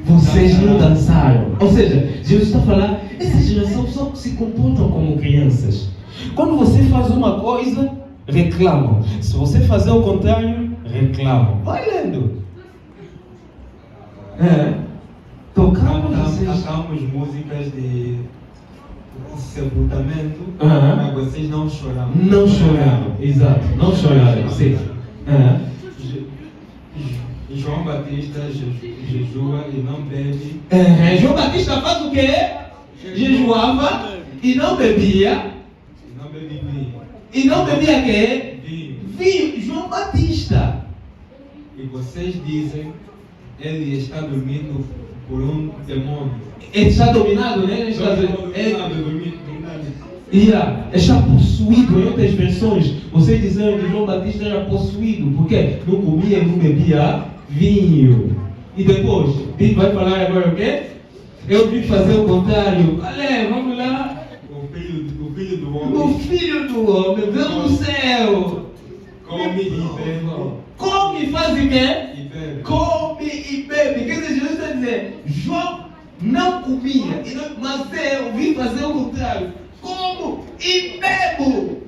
vocês não dançaram. Ou seja, Jesus está falando, essa geração só se comportam como crianças. Quando você faz uma coisa, reclamam. Se você fazer o contrário, reclamam. Vai lendo. Cantamos músicas de sepultamento, mas vocês não choraram. Não choraram, exato. Não choraram, sim. João Batista jejua e não bebe. João Batista faz o quê? Jejuava e não bebia. E não bebia quê? Vinho. João Batista. E vocês dizem, ele está dormindo por um demônio. Ele está dominado, né? Está possuído. Em outras versões, vocês dizem que João Batista era possuído. Porque não comia e não bebia vinho. E depois, vai falar agora o quê? Eu vim fazer o contrário. Vamos lá. O filho do homem. O filho do homem veio do céu. Come e bebe. Come e faz o quê? E bebe. Come e bebe. Quer dizer, Jesus está dizendo, João não comia, mas eu vim fazer o contrário. Como e bebo.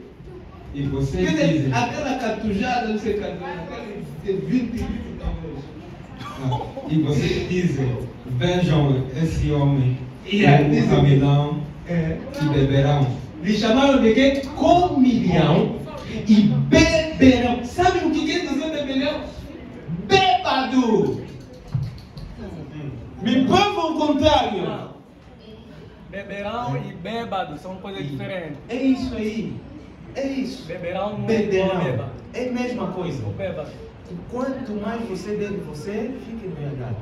E vocês dizem, aquela catujada, não sei catujada, aquela 20 e vocês dizem, vejam esse homem, o camilão, e beberão. Lhe chamaram de quê? Comilhão e beberão. Sabe o que quer dizer beberão? Bêbado. Me prova o contrário. Beberão e bêbado são coisas diferentes. É isso aí. É isso. Beberão não Beberão. é bêbado. É a mesma coisa. O bêbado. Quanto mais você bebe, você fica embriagado.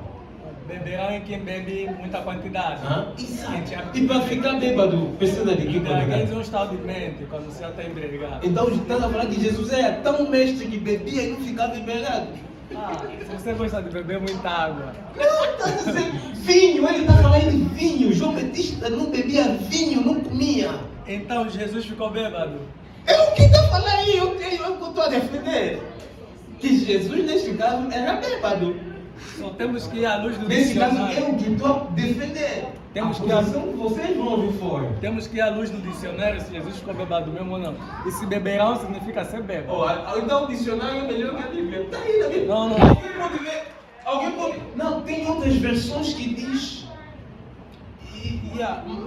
Beberão é quem bebe muita quantidade. Exato. E para ficar bêbado, precisa de que quantidade? É um estado de mente, quando você já está embriagado. Então, está a falar que Jesus era tão mestre que bebia e não ficava embriagado. Se você gosta de beber muita água. Não, está dizendo vinho, ele está falando de vinho. João Batista não bebia vinho, não comia. Então Jesus ficou bêbado. É o que está falando aí, eu estou a defender. Que Jesus, neste caso, era bêbado. Só temos que ir à luz do nesse dicionário. Nesse caso, eu que estou a defender. Temos que vocês vão ouvir fora. Temos que ir à luz do dicionário se Jesus ficou bêbado mesmo ou não. E se beberão significa ser bêbado. Então o dicionário é melhor que a Bíblia. Está aí na Bíblia. Não. Alguém pode ver? Alguém pode... Não, tem outras versões que diz...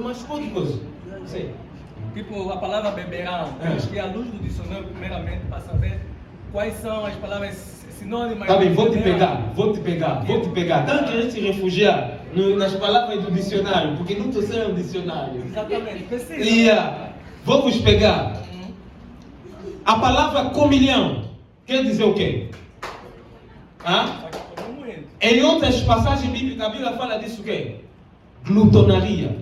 Mas qualquer coisa. Sei. Tipo, a palavra beberão. Temos que ir à luz do dicionário primeiramente para saber quais são as palavras sinônimas. Tá bem, vou te pegar. Estão querendo se refugiar nas palavras do dicionário, porque não trouxeram o dicionário. Exatamente, precisa. Vou vos pegar. A palavra comilhão quer dizer o quê? Em outras passagens bíblicas, a Bíblia fala disso o quê? Glutonaria.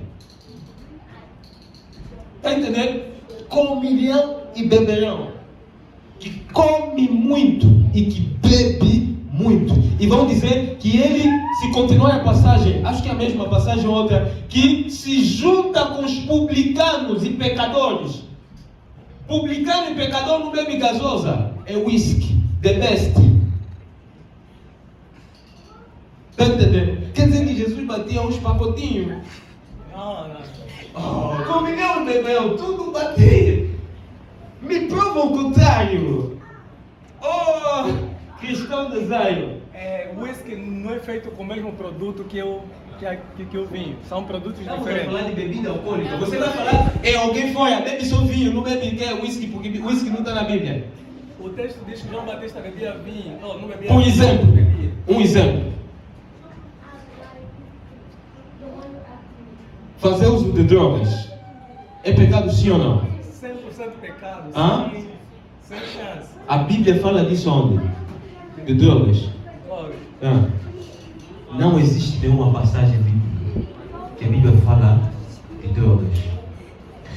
Está entendendo? Comilhão e beberão. Que come muito e que bebe muito. E vão dizer que ele, se continuar a passagem, acho que é a mesma passagem ou outra, que se junta com os publicanos e pecadores. Publicano e pecador não bebe gasosa, é whisky, the best. Está entendendo? Quer dizer que Jesus batia uns pacotinhos? Não. Comilhão, bebeu, tudo batia. Me prova o contrário. Cristão de Zion. O whisky não é feito com o mesmo produto que o vinho. São produtos diferentes. Vamos falar de bebida alcoólica. Você vai falar, alguém fora, bebe só vinho, não bebe whisky, porque whisky não está na Bíblia. O texto diz que João Batista bebia vinho. Não bebia Um vinho. exemplo. Um exemplo. Fazer uso de drogas é pecado, sim ou não? 100% pecado. Sem chance. A Bíblia fala disso onde? De drogas. Não existe nenhuma passagem bíblica que a Bíblia fala de drogas.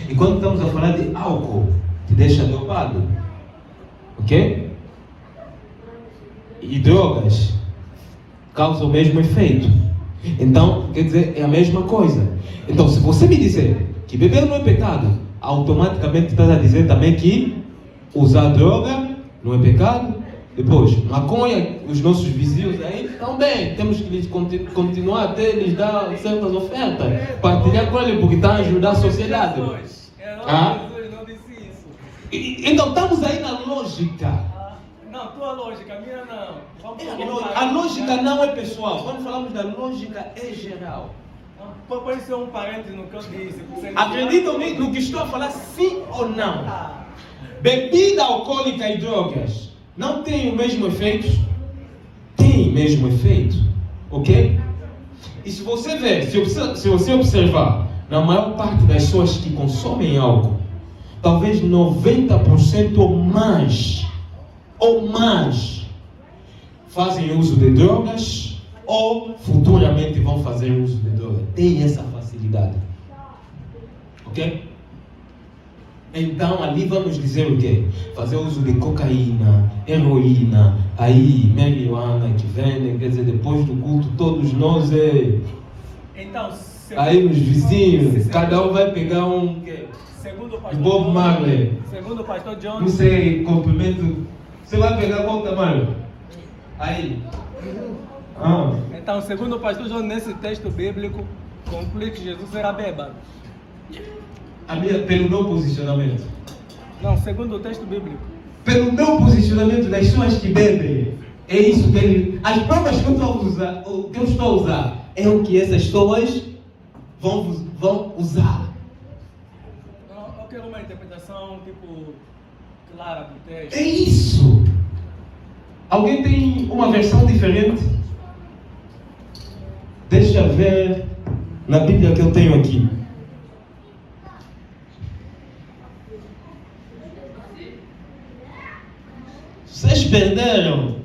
E quando estamos a falar de álcool, te deixa dopado. Ok? E drogas causam o mesmo efeito. Então, quer dizer, é a mesma coisa. Então, se você me dizer que beber não é pecado, automaticamente estás a dizer também que usar droga não é pecado. Depois, maconha, os nossos vizinhos aí também temos que lhes continuar até lhes dar certas ofertas, partilhar com ele porque está a ajudar a sociedade. Jesus não disse isso. Então estamos aí na lógica. Não, tua lógica, a minha não. A lógica não é pessoal. Quando falamos da lógica é geral. Pode ser um parênteses no que eu disse. Acreditam no que estou a falar, sim ou não? Bebida alcoólica e drogas não tem o mesmo efeito? Tem o mesmo efeito, ok? E se você ver, se você observar, na maior parte das pessoas que consomem álcool, talvez 90% ou mais fazem uso de drogas ou futuramente vão fazer uso de drogas. Tem essa facilidade, ok? Então ali vamos dizer o quê? Fazer uso de cocaína, heroína, aí marihuana que vendem, quer dizer, depois do culto todos nós então, aí nos vizinhos, cada um vai pegar um segundo o pastor Bob Marley. Segundo o pastor John, Não sei, complemento. Você vai pegar qual tamanho? Aí. Então, segundo o pastor John, nesse texto bíblico, conclui que Jesus era bêbado. Pelo meu posicionamento. Não, segundo o texto bíblico. Pelo meu posicionamento das pessoas que bebem. É isso que ele. As provas que eu estou a usar é o que essas pessoas vão usar. Eu quero uma interpretação tipo clara do texto. É isso. Alguém tem uma versão diferente? Deixa eu ver na Bíblia que eu tenho aqui. Vocês perderam?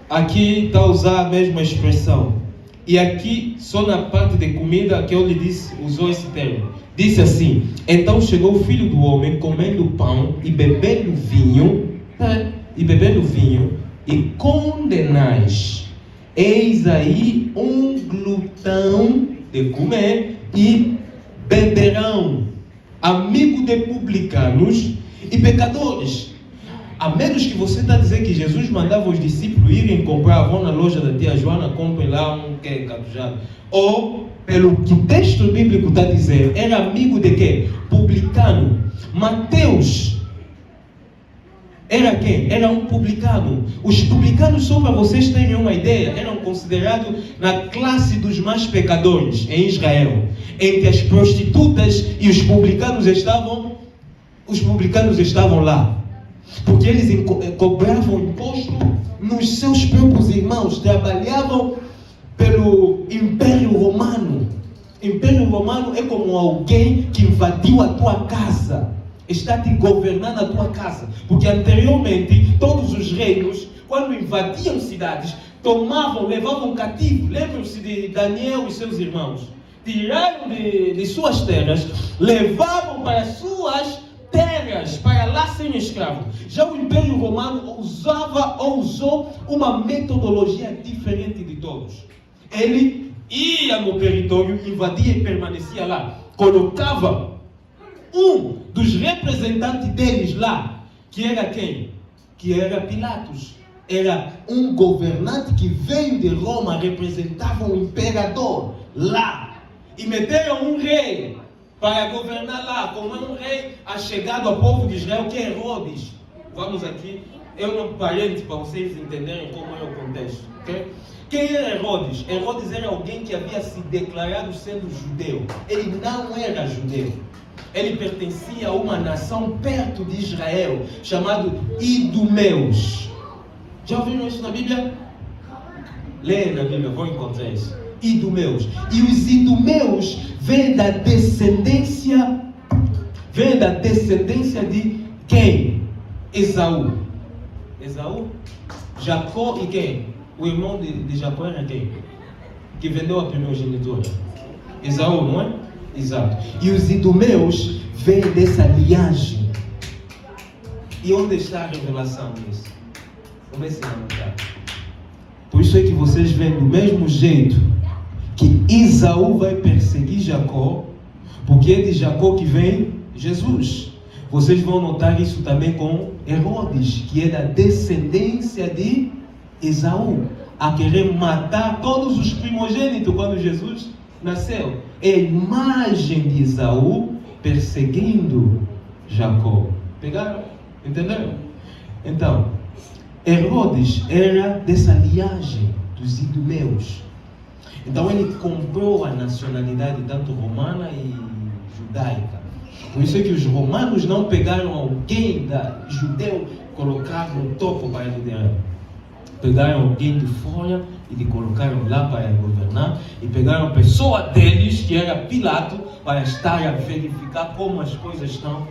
Aqui está a usar a mesma expressão. E aqui, só na parte de comida que eu lhe disse, usou esse termo. Disse assim: então chegou o filho do homem comendo pão e bebendo vinho, e condenais. Eis aí um glutão de comer e beberão, amigo de publicanos e pecadores. A menos que você está dizendo que Jesus mandava os discípulos irem comprar, vão na loja da tia Joana, comprem lá um catujado. Ou, pelo que o texto bíblico está dizendo, era amigo de quê? Publicano. Mateus era quem? Era um publicano. Os publicanos, só para vocês terem uma ideia, eram considerados na classe dos mais pecadores em Israel. Entre as prostitutas e os publicanos estavam lá. Porque eles cobravam imposto nos seus próprios irmãos, trabalhavam pelo Império Romano. Império Romano é como alguém que invadiu a tua casa, está te governando a tua casa. Porque anteriormente, todos os reinos, quando invadiam cidades, levavam cativo. Lembram-se de Daniel e seus irmãos. Tiraram de suas terras, levavam para suas terras, para lá serem escravos. Já o Império Romano usou uma metodologia diferente de todos. Ele ia no território, invadia e permanecia lá. Colocava um dos representantes deles lá, que era quem? Que era Pilatos. Era um governante que veio de Roma, representava um imperador lá. E meteram um rei para governar lá, como é um rei achegado ao povo de Israel, que é Herodes. Vamos aqui, eu não parente para vocês entenderem como é o contexto, ok? Quem era Herodes? Herodes era alguém que havia se declarado sendo judeu. Ele não era judeu. Ele pertencia a uma nação perto de Israel, chamado Idumeus. Já ouviram isso na Bíblia? Leia na Bíblia, vou encontrar isso. Idumeus. E os Idumeus vêm da descendência de quem? Esaú. Esaú? Jacó e quem? O irmão de Jacó era quem? Que vendeu a primogenitura. Esaú, não é? Exato. E os Idumeus vêm dessa linhagem. E onde está a revelação disso? Comecem a notar. Por isso é que vocês veem do mesmo jeito que Esaú vai perseguir Jacó, porque é de Jacó que vem Jesus. Vocês vão notar isso também com Herodes, que é da descendência de Esaú, a querer matar todos os primogênitos quando Jesus nasceu. É a imagem de Esaú perseguindo Jacó. Pegaram? Entenderam? Então, Herodes era dessa linhagem dos Idumeus. Então ele comprou a nacionalidade tanto romana e judaica. Por isso é que os romanos não pegaram alguém judeu e colocaram no topo para liderar. Pegaram alguém de fora e lhe colocaram lá para governar. E pegaram a pessoa deles, que era Pilato, para estar a verificar como as coisas estão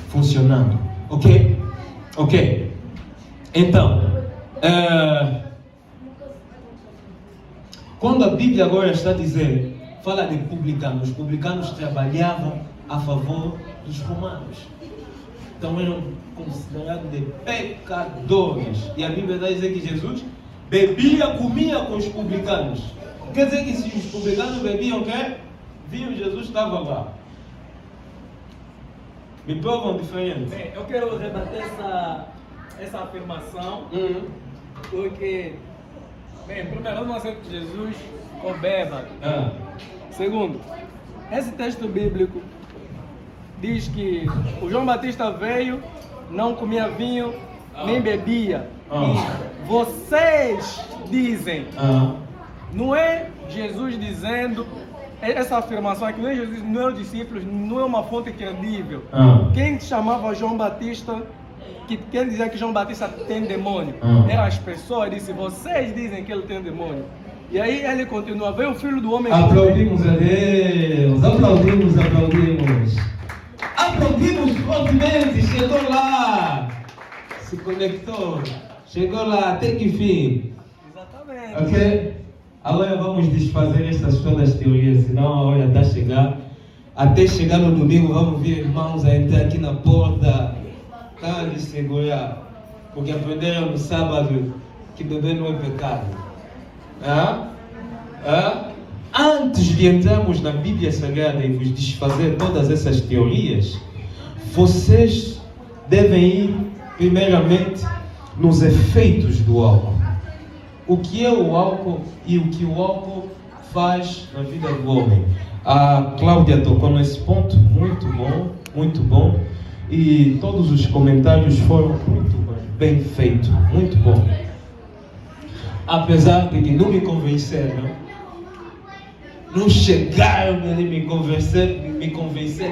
funcionando. Ok? Ok. Então, quando a Bíblia agora está dizendo, fala de publicanos. Os publicanos trabalhavam a favor dos romanos. Então eram considerados de pecadores. E a Bíblia vai dizer que Jesus comia com os publicanos. Quer dizer que se os publicanos bebiam, viam Jesus estava lá. Me provam diferente. Bem, eu quero rebater essa afirmação, porque, bem, primeiro, eu não aceito que Jesus ficou bêbado. Segundo, esse texto bíblico diz que o João Batista veio, não comia vinho, nem bebia. E vocês dizem, não é Jesus dizendo, essa afirmação aqui não é Jesus, não é os discípulos, não é uma fonte credível. Quem chamava João Batista, quem dizia que João Batista tem demônio, eram as pessoas, disse, vocês dizem que ele tem demônio. E aí ele continua, veio o Filho do Homem. Aplaudimos a Deus, aplaudimos. Aplaudimos fortemente, chegou lá, se conectou, chegou lá, até que fim. Exatamente. Ok? Agora vamos desfazer estas todas as teorias, senão a hora está a chegar. Até chegar no domingo, vamos ver irmãos a entrar aqui na porta, tá de segurar, porque aprenderam no sábado que beber não é pecado. Antes de entrarmos na Bíblia Sagrada e vos desfazer todas essas teorias, vocês devem ir primeiramente nos efeitos do álcool. O que é o álcool e o que o álcool faz na vida do homem. A Cláudia tocou nesse ponto, muito bom, e todos os comentários foram muito bem feitos, muito bom. Apesar de que não me convenceram, não chegaram a me convencer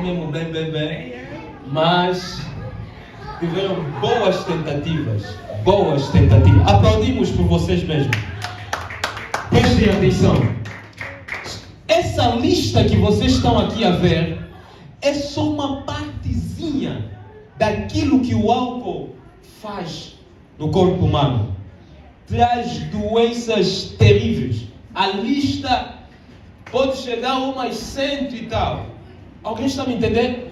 mesmo bem, mas tiveram boas tentativas. Aplaudimos por vocês mesmos. Prestem atenção. Essa lista que vocês estão aqui a ver é só uma partezinha daquilo que o álcool faz no corpo humano. Traz doenças terríveis. A lista pode chegar a umas 100 e tal. Alguém está me entendendo?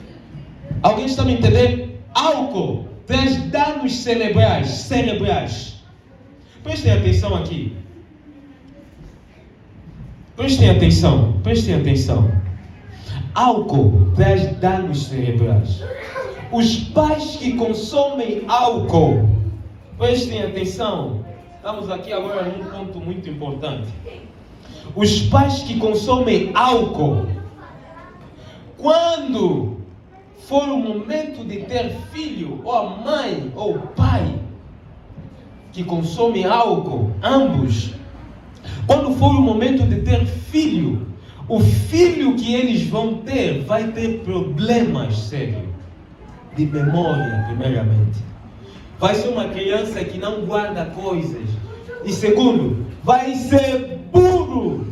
Álcool traz danos cerebrais. Prestem atenção aqui. Prestem atenção. Álcool traz danos cerebrais. Os pais que consomem álcool, prestem atenção. Estamos aqui agora num ponto muito importante. Os pais que consomem álcool, quando for o momento de ter filho, ou a mãe, ou o pai, que consome álcool, ambos Quando for o momento de ter filho, o filho que eles vão ter vai ter problemas sérios de memória, primeiramente. Vai ser uma criança que não guarda coisas. E segundo, vai ser burro.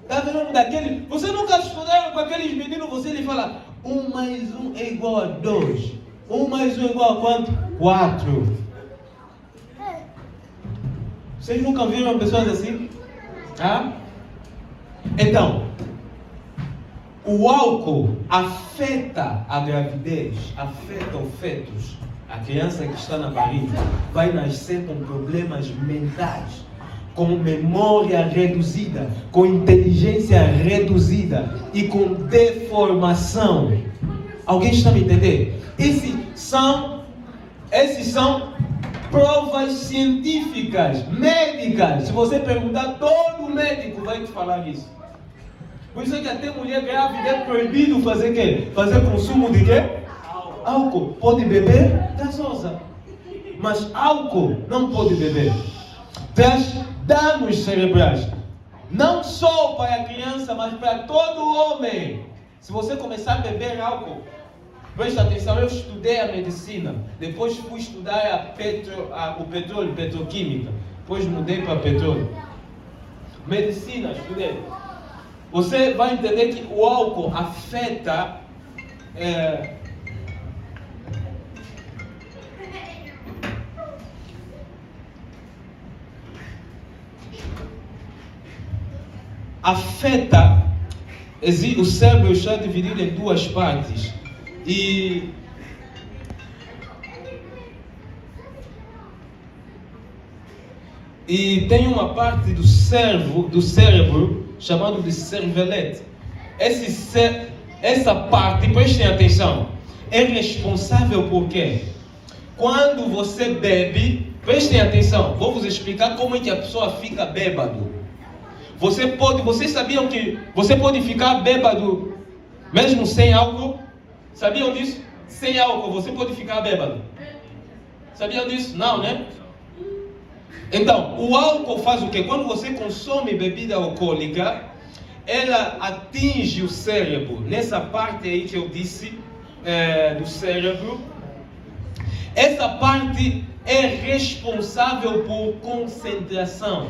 Está vendo daquele? Você nunca estudou com aqueles meninos, você lhe fala 1 mais 1 é igual a 2. 1 mais 1 é igual a quanto? 4. Vocês nunca viram pessoas assim? Ah? Então, o álcool afeta a gravidez, afeta o fetus. A criança que está na barriga vai nascer com problemas mentais, com memória reduzida, com inteligência reduzida e com deformação. Alguém está me entendendo? Esses são provas científicas, médicas. Se você perguntar, todo médico vai te falar isso. Por isso é que até mulher grávida é proibido fazer quê? Fazer consumo de quê? Álcool. Pode beber gasosa, mas álcool não pode beber. Traz danos cerebrais, não só para a criança, mas para todo homem. Se você começar a beber álcool, presta atenção, eu estudei a medicina, depois fui estudar o petróleo, petroquímica, depois mudei para petróleo. Medicina, estudei. Você vai entender que o álcool afeta o cérebro está dividido em duas partes. E tem uma parte do cérebro chamado de cervelete. Essa parte, prestem atenção, é responsável por quê? Quando você bebe, prestem atenção, vou vos explicar como é que a pessoa fica bêbado. Vocês sabiam que você pode ficar bêbado mesmo sem álcool? Sabiam disso? Sem álcool você pode ficar bêbado. Sabiam disso? Não, né? Então, o álcool faz o quê? Quando você consome bebida alcoólica, ela atinge o cérebro. Nessa parte aí que eu disse, do cérebro, essa parte é responsável por concentração.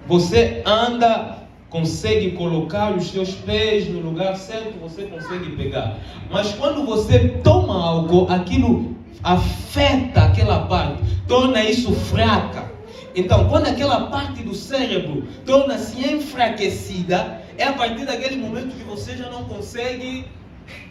Você anda, consegue colocar os seus pés no lugar certo, você consegue pegar. Mas quando você toma álcool, aquilo afeta aquela parte, torna isso fraca. Então, quando aquela parte do cérebro torna-se enfraquecida, é a partir daquele momento que você já não consegue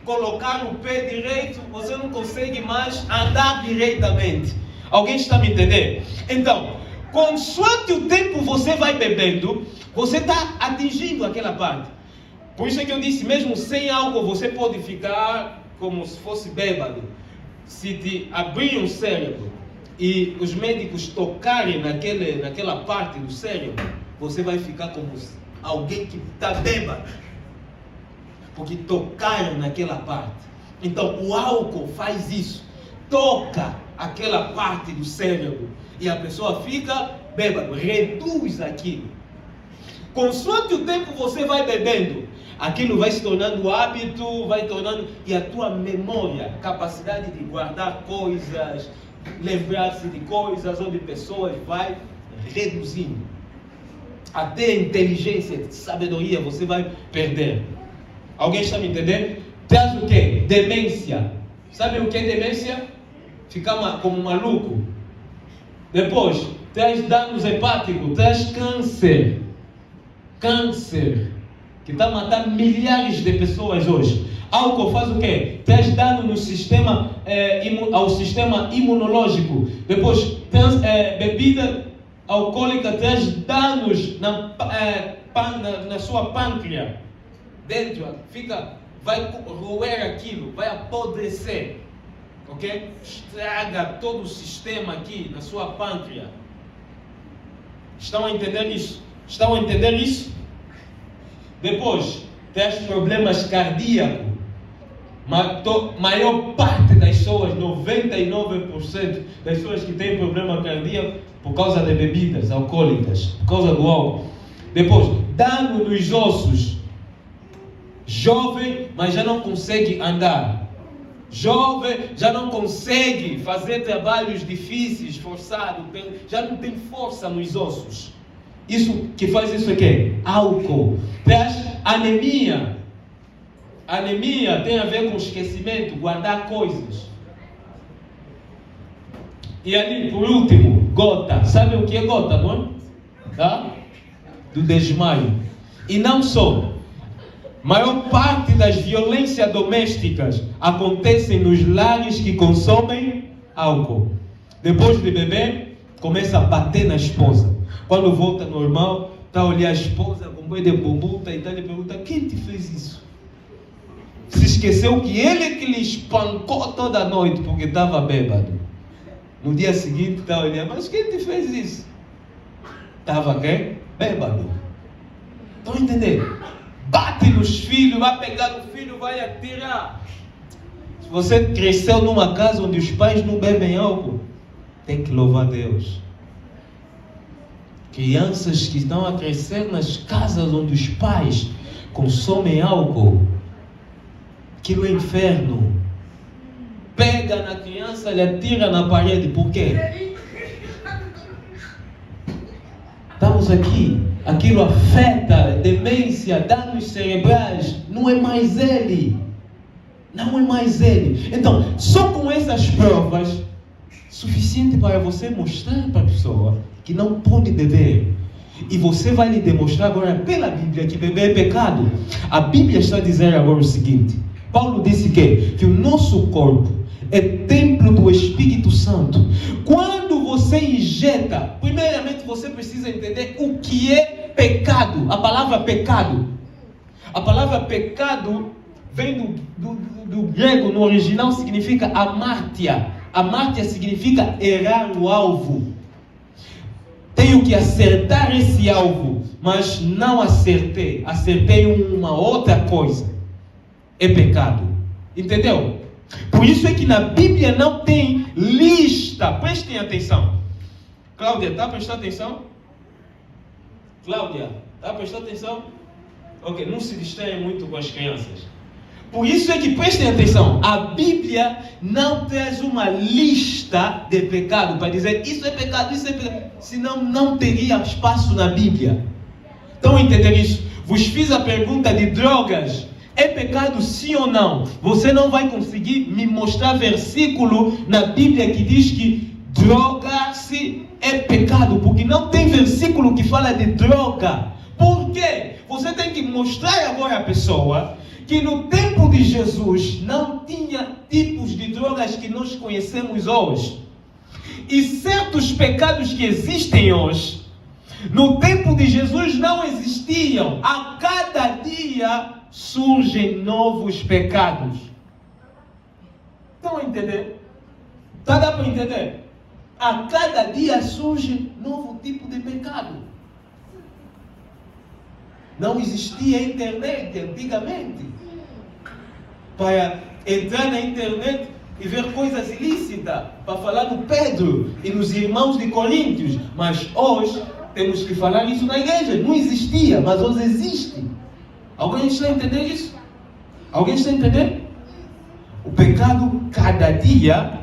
colocar o pé direito, você não consegue mais andar direitamente. Alguém está me entendendo? Então, consoante o tempo você vai bebendo, você está atingindo aquela parte. Por isso é que eu disse, mesmo sem álcool, você pode ficar como se fosse bêbado. Se te abrir o cérebro e os médicos tocarem naquela parte do cérebro, você vai ficar como alguém que está bêbado, porque tocaram naquela parte. Então o álcool faz isso, toca aquela parte do cérebro e a pessoa fica bêbado, reduz aquilo. Consoante o tempo você vai bebendo, aquilo vai se tornando hábito, e a tua memória, capacidade de guardar coisas, lembrar-se de coisas ou de pessoas vai reduzindo. Até a inteligência, sabedoria você vai perder. Alguém está me entendendo? Traz o quê? Demência. Sabe o que é demência? Ficar como maluco. Depois, traz danos hepáticos, traz câncer. Câncer, que está matando milhares de pessoas hoje. Álcool faz o quê? Traz dano no sistema, ao sistema imunológico. Depois, bebida alcoólica traz danos na sua pâncreas. Dentro, vai roer aquilo, vai apodrecer. Ok? Estraga todo o sistema aqui na sua pâncreas. Estão a entender isso? Estão a entender isso? Depois, traz problemas cardíacos. Maior parte das pessoas, 99% das pessoas que têm problema cardíaco por causa de bebidas alcoólicas, por causa do álcool. Depois, dano nos ossos. Jovem, mas já não consegue andar. Jovem, já não consegue fazer trabalhos difíceis, forçados, já não tem força nos ossos. Isso que faz isso é quê? Álcool. Traz anemia. Anemia tem a ver com esquecimento, guardar coisas. E ali, por último, gota. Sabe o que é gota, não é? Tá? Do desmaio. E não só. Maior parte das violências domésticas acontecem nos lares que consomem álcool. Depois de beber, começa a bater na esposa. Quando volta normal, está a olhar a esposa com boi de bubuta e ele pergunta: quem te fez isso? Se esqueceu que ele que lhe espancou toda a noite porque estava bêbado. No dia seguinte está a olhar: mas quem te fez isso? Estava quem? Bêbado. Estão entendendo? Bate nos filhos, vai pegar no filho, vai atirar. Se você cresceu numa casa onde os pais não bebem álcool, tem que louvar Deus. Crianças que estão a crescer nas casas onde os pais consomem álcool, aquilo é inferno. Pega na criança e atira na parede. Por quê? Estamos aqui. Aquilo afeta, demência, danos cerebrais. Não é mais ele. Não é mais ele. Então, só com essas provas, suficiente para você mostrar para a pessoa que não pode beber. E você vai lhe demonstrar agora pela Bíblia que beber é pecado. A Bíblia está dizendo agora o seguinte: Paulo disse que o nosso corpo é templo do Espírito Santo. Quando você injeta, primeiramente você precisa entender o que é pecado. A palavra pecado. A palavra pecado vem do grego, no original significa amártia. Amártia significa errar o alvo. Tenho que acertar esse alvo, mas não acertei. Acertei uma outra coisa. É pecado. Entendeu? Por isso é que na Bíblia não tem lista. Prestem atenção. Cláudia, está prestando atenção? Cláudia, está prestando atenção? Ok, não se distraem muito com as crianças. Por isso é que prestem atenção. A Bíblia não traz uma lista de pecado para dizer isso é pecado, isso é pecado. Senão não teria espaço na Bíblia. Estão a entender isso? Vos fiz a pergunta de drogas. É pecado sim ou não? Você não vai conseguir me mostrar versículo na Bíblia que diz que drogar-se é pecado, porque não tem versículo que fala de droga. Por quê? Você tem que mostrar agora à pessoa que no tempo de Jesus não tinha tipos de drogas que nós conhecemos hoje. E certos pecados que existem hoje, no tempo de Jesus não existiam. A cada dia surgem novos pecados. Estão a entender? Dá para entender? A cada dia surge novo tipo de pecado. Não existia internet antigamente. Para entrar na internet e ver coisas ilícitas, para falar no Pedro e nos irmãos de Coríntios. Mas hoje temos que falar isso na igreja. Não existia, mas hoje existe. Alguém está a entender isso? Alguém está a entender? O pecado, cada dia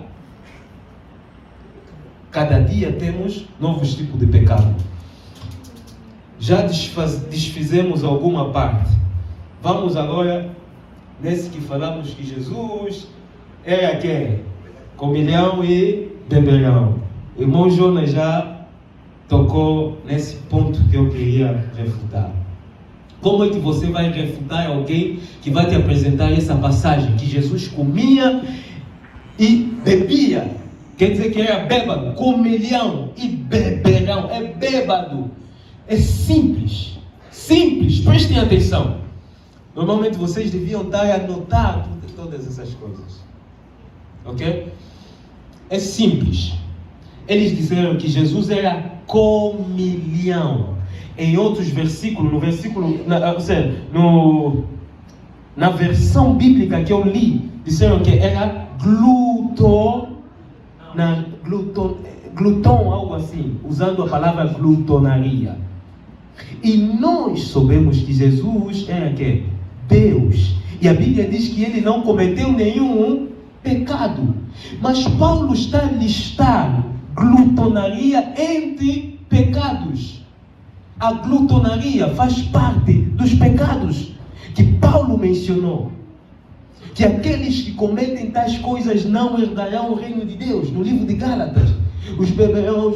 temos novos tipos de pecado. Já desfizemos alguma parte. Vamos agora nesse que falamos que Jesus era quem? Comilhão e beberão. O irmão Jonas já tocou nesse ponto que eu queria refutar. Como é que você vai refutar alguém que vai te apresentar essa passagem? Que Jesus comia e bebia. Quer dizer que era bêbado, comilhão e beberão. É bêbado. É simples. Simples. Prestem atenção. Normalmente vocês deviam estar a anotar todas essas coisas. Ok? É simples. Eles disseram que Jesus era comilhão. Em outros versículos, na versão bíblica que eu li, disseram que era glutão, algo assim, usando a palavra glutonaria. E nós sabemos que Jesus era que? Deus. E a Bíblia diz que ele não cometeu nenhum pecado. Mas Paulo está a listar glutonaria entre pecados. A glutonaria faz parte dos pecados que Paulo mencionou. Que aqueles que cometem tais coisas não herdarão o reino de Deus. No livro de Gálatas. Os beberão,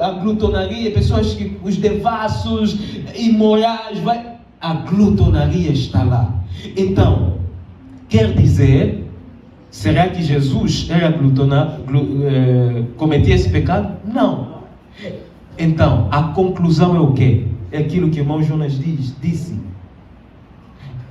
a glutonaria, pessoas que, os devassos, imorais, a glutonaria está lá. Então, quer dizer, será que Jesus era cometia esse pecado? Não. Então, a conclusão é o quê? É aquilo que o irmão Jonas disse.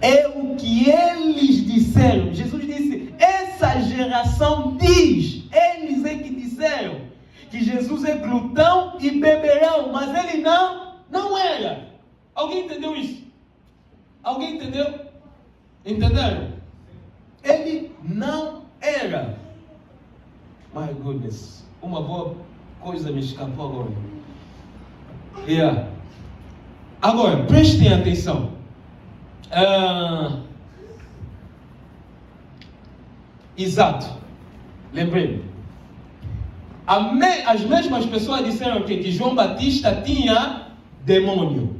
É o que eles disseram. Jesus disse, essa geração diz, eles é que disseram que Jesus é glutão e beberão, mas ele não era. Alguém entendeu isso? Alguém entendeu? Entenderam? Ele não era. My goodness, uma boa coisa me escapou agora. Agora, prestem atenção. Exato. Lembrei. As mesmas pessoas disseram que João Batista tinha demônio.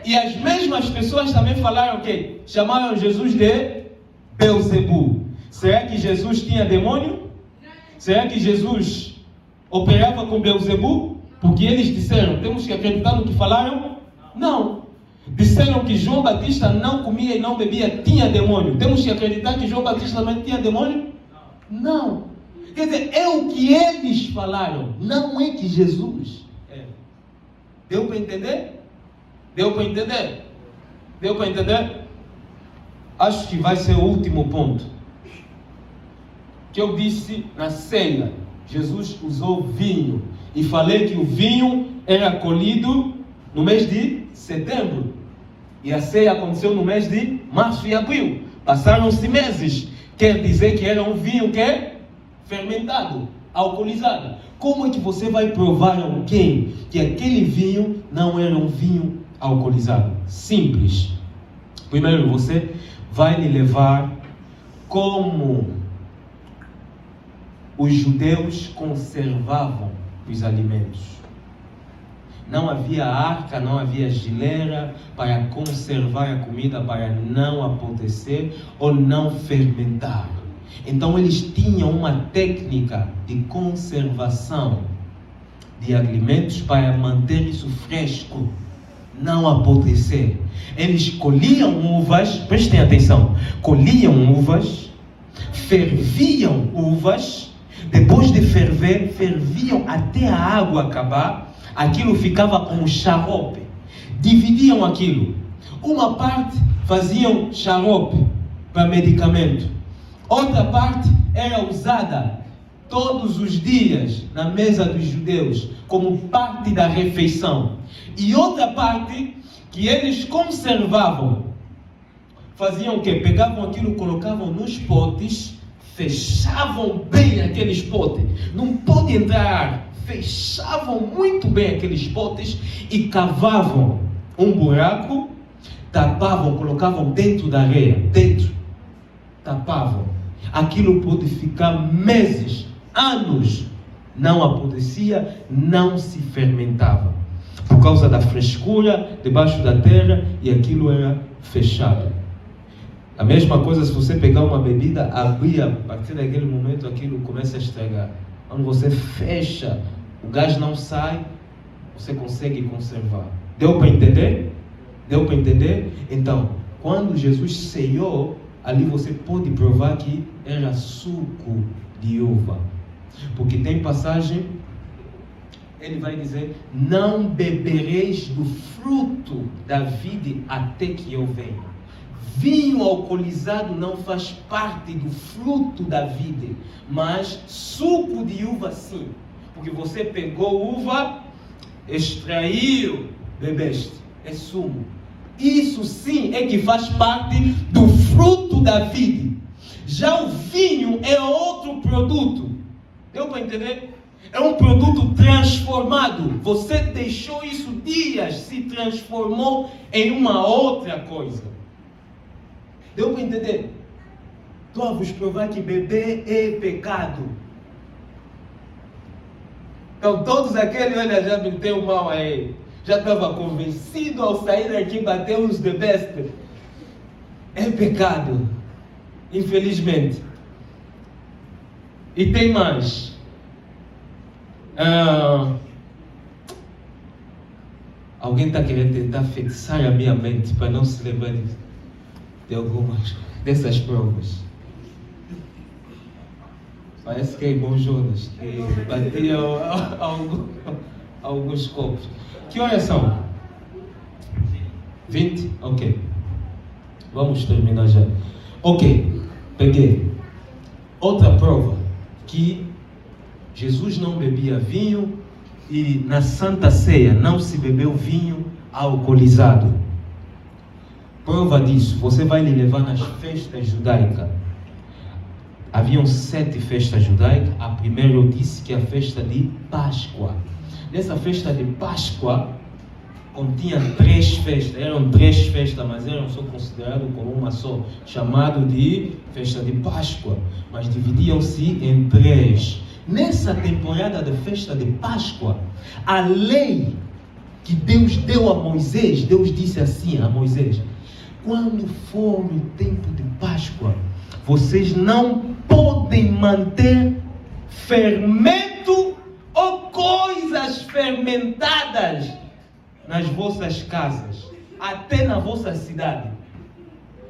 E as mesmas pessoas também falaram que chamaram Jesus de Beelzebu. Será que Jesus tinha demônio? Será que Jesus operava com Beelzebu? Porque eles disseram, temos que acreditar no que falaram? Não. Disseram que João Batista não comia e não bebia, tinha demônio. Temos que acreditar que João Batista também tinha demônio? Não. Quer dizer, é o que eles falaram, não é que Jesus é. Deu para entender? Deu para entender? Deu para entender? Acho que vai ser o último ponto. Que eu disse na ceia, Jesus usou vinho. E falei que o vinho era colhido no mês de setembro. E a ceia aconteceu no mês de março e abril. Passaram-se meses. Quer dizer que era um vinho que é fermentado, alcoolizado. Como é que você vai provar a alguém que aquele vinho não era um vinho alcoolizado? Simples. Primeiro, você vai lhe levar como os judeus conservavam os alimentos. Não havia arca, não havia geleira para conservar a comida, para não apodrecer ou não fermentar. Então eles tinham uma técnica de conservação de alimentos para manter isso fresco, não apodrecer. Eles colhiam uvas, prestem atenção, colhiam uvas, ferviam uvas, depois de ferver, ferviam até a água acabar, aquilo ficava como xarope. Dividiam aquilo. Uma parte faziam xarope para medicamento. Outra parte era usada todos os dias na mesa dos judeus, como parte da refeição. E outra parte que eles conservavam, faziam o quê? Pegavam aquilo, colocavam nos potes, fechavam bem aqueles potes. Não pode entrar ar. Fechavam muito bem aqueles potes e cavavam um buraco, tapavam, colocavam dentro da areia, dentro, tapavam. Aquilo pode ficar meses, anos, não apodrecia, não se fermentava, por causa da frescura debaixo da terra, e aquilo era fechado. A mesma coisa se você pegar uma bebida, abrir, a partir daquele momento aquilo começa a estragar. Quando você fecha, o gás não sai, você consegue conservar. Deu para entender? Deu para entender? Então, quando Jesus ceiou, ali você pode provar que era suco de uva. Porque tem passagem, ele vai dizer, não bebereis do fruto da vide até que eu venha. Vinho alcoolizado não faz parte do fruto da vide, mas suco de uva sim. Porque você pegou uva, extraiu, bebeste. É sumo. Isso sim é que faz parte do fruto da vide. Já o vinho é outro produto. Deu para entender? É um produto transformado. Você deixou isso dias, se transformou em uma outra coisa. Deu para entender? Estou a vos provar que beber é pecado. Então todos aqueles, olha, já meteu mal aí. Já estava convencido ao sair daqui, bateu os de besta. É pecado. Infelizmente. E tem mais. Alguém está querendo tentar fixar a minha mente para não se lembrar de algumas dessas provas. Parece que é irmão Jonas que batia alguns copos. Que horas são? 20? Ok. Vamos terminar já. Ok. Peguei. Outra prova que Jesus não bebia vinho e na Santa Ceia não se bebeu vinho alcoolizado. Prova disso, você vai lhe levar nas festas judaicas. Haviam 7 festas judaicas. A primeira eu disse que é a festa de Páscoa. Nessa festa de Páscoa continha 3 festas. Eram 3 festas, mas eram só consideradas como uma só, chamado de festa de Páscoa. Mas dividiam-se em 3. Nessa temporada de festa de Páscoa, a lei que Deus deu a Moisés, Deus disse assim a Moisés: quando for no tempo de Páscoa, vocês não podem manter fermento ou coisas fermentadas nas vossas casas, até na vossa cidade.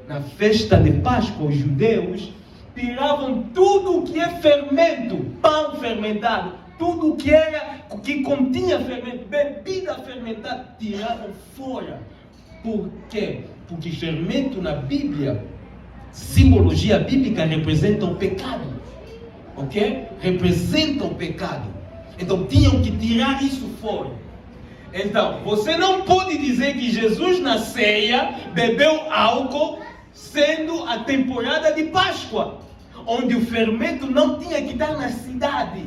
Na festa de Páscoa, os judeus tiravam tudo o que é fermento, pão fermentado, tudo que continha fermento, bebida fermentada, tiravam fora. Por quê? Porque fermento na Bíblia, simbologia bíblica, representa o pecado. Ok? Representa o pecado. Então tinham que tirar isso fora. Então, você não pode dizer que Jesus na ceia bebeu álcool, sendo a temporada de Páscoa, onde o fermento não tinha que estar na cidade.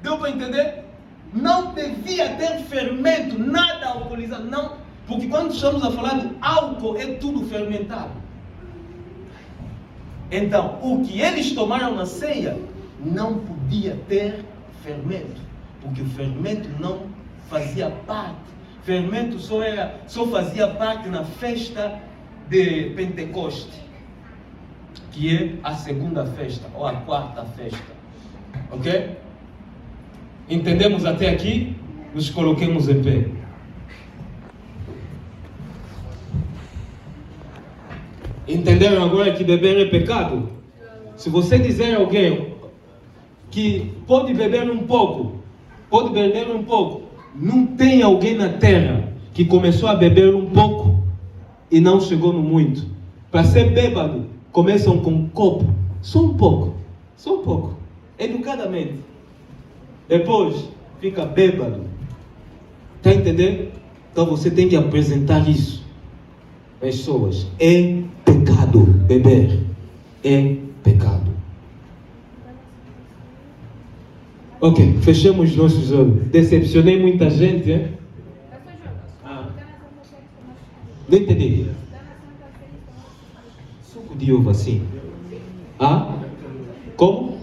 Deu para entender? Não devia ter fermento, nada alcoolizado, não, porque quando estamos a falar de álcool, é tudo fermentado. Então, o que eles tomaram na ceia não podia ter fermento, porque o fermento não fazia parte. Fermento só fazia parte na festa de Pentecoste, que é a segunda festa ou a quarta festa. Ok? Entendemos até aqui? Nos coloquemos em pé. Entenderam agora que beber é pecado? Se você dizer a alguém que pode beber um pouco, não tem alguém na terra que começou a beber um pouco e não chegou no muito. Para ser bêbado, começam com um copo, só um pouco, educadamente. Depois fica bêbado. Está entendendo? Então você tem que apresentar isso às pessoas. É pecado beber. É pecado. Ok, fechamos nossos olhos. Decepcionei muita gente, hein? Não entendi. Suco de uva, sim. Como?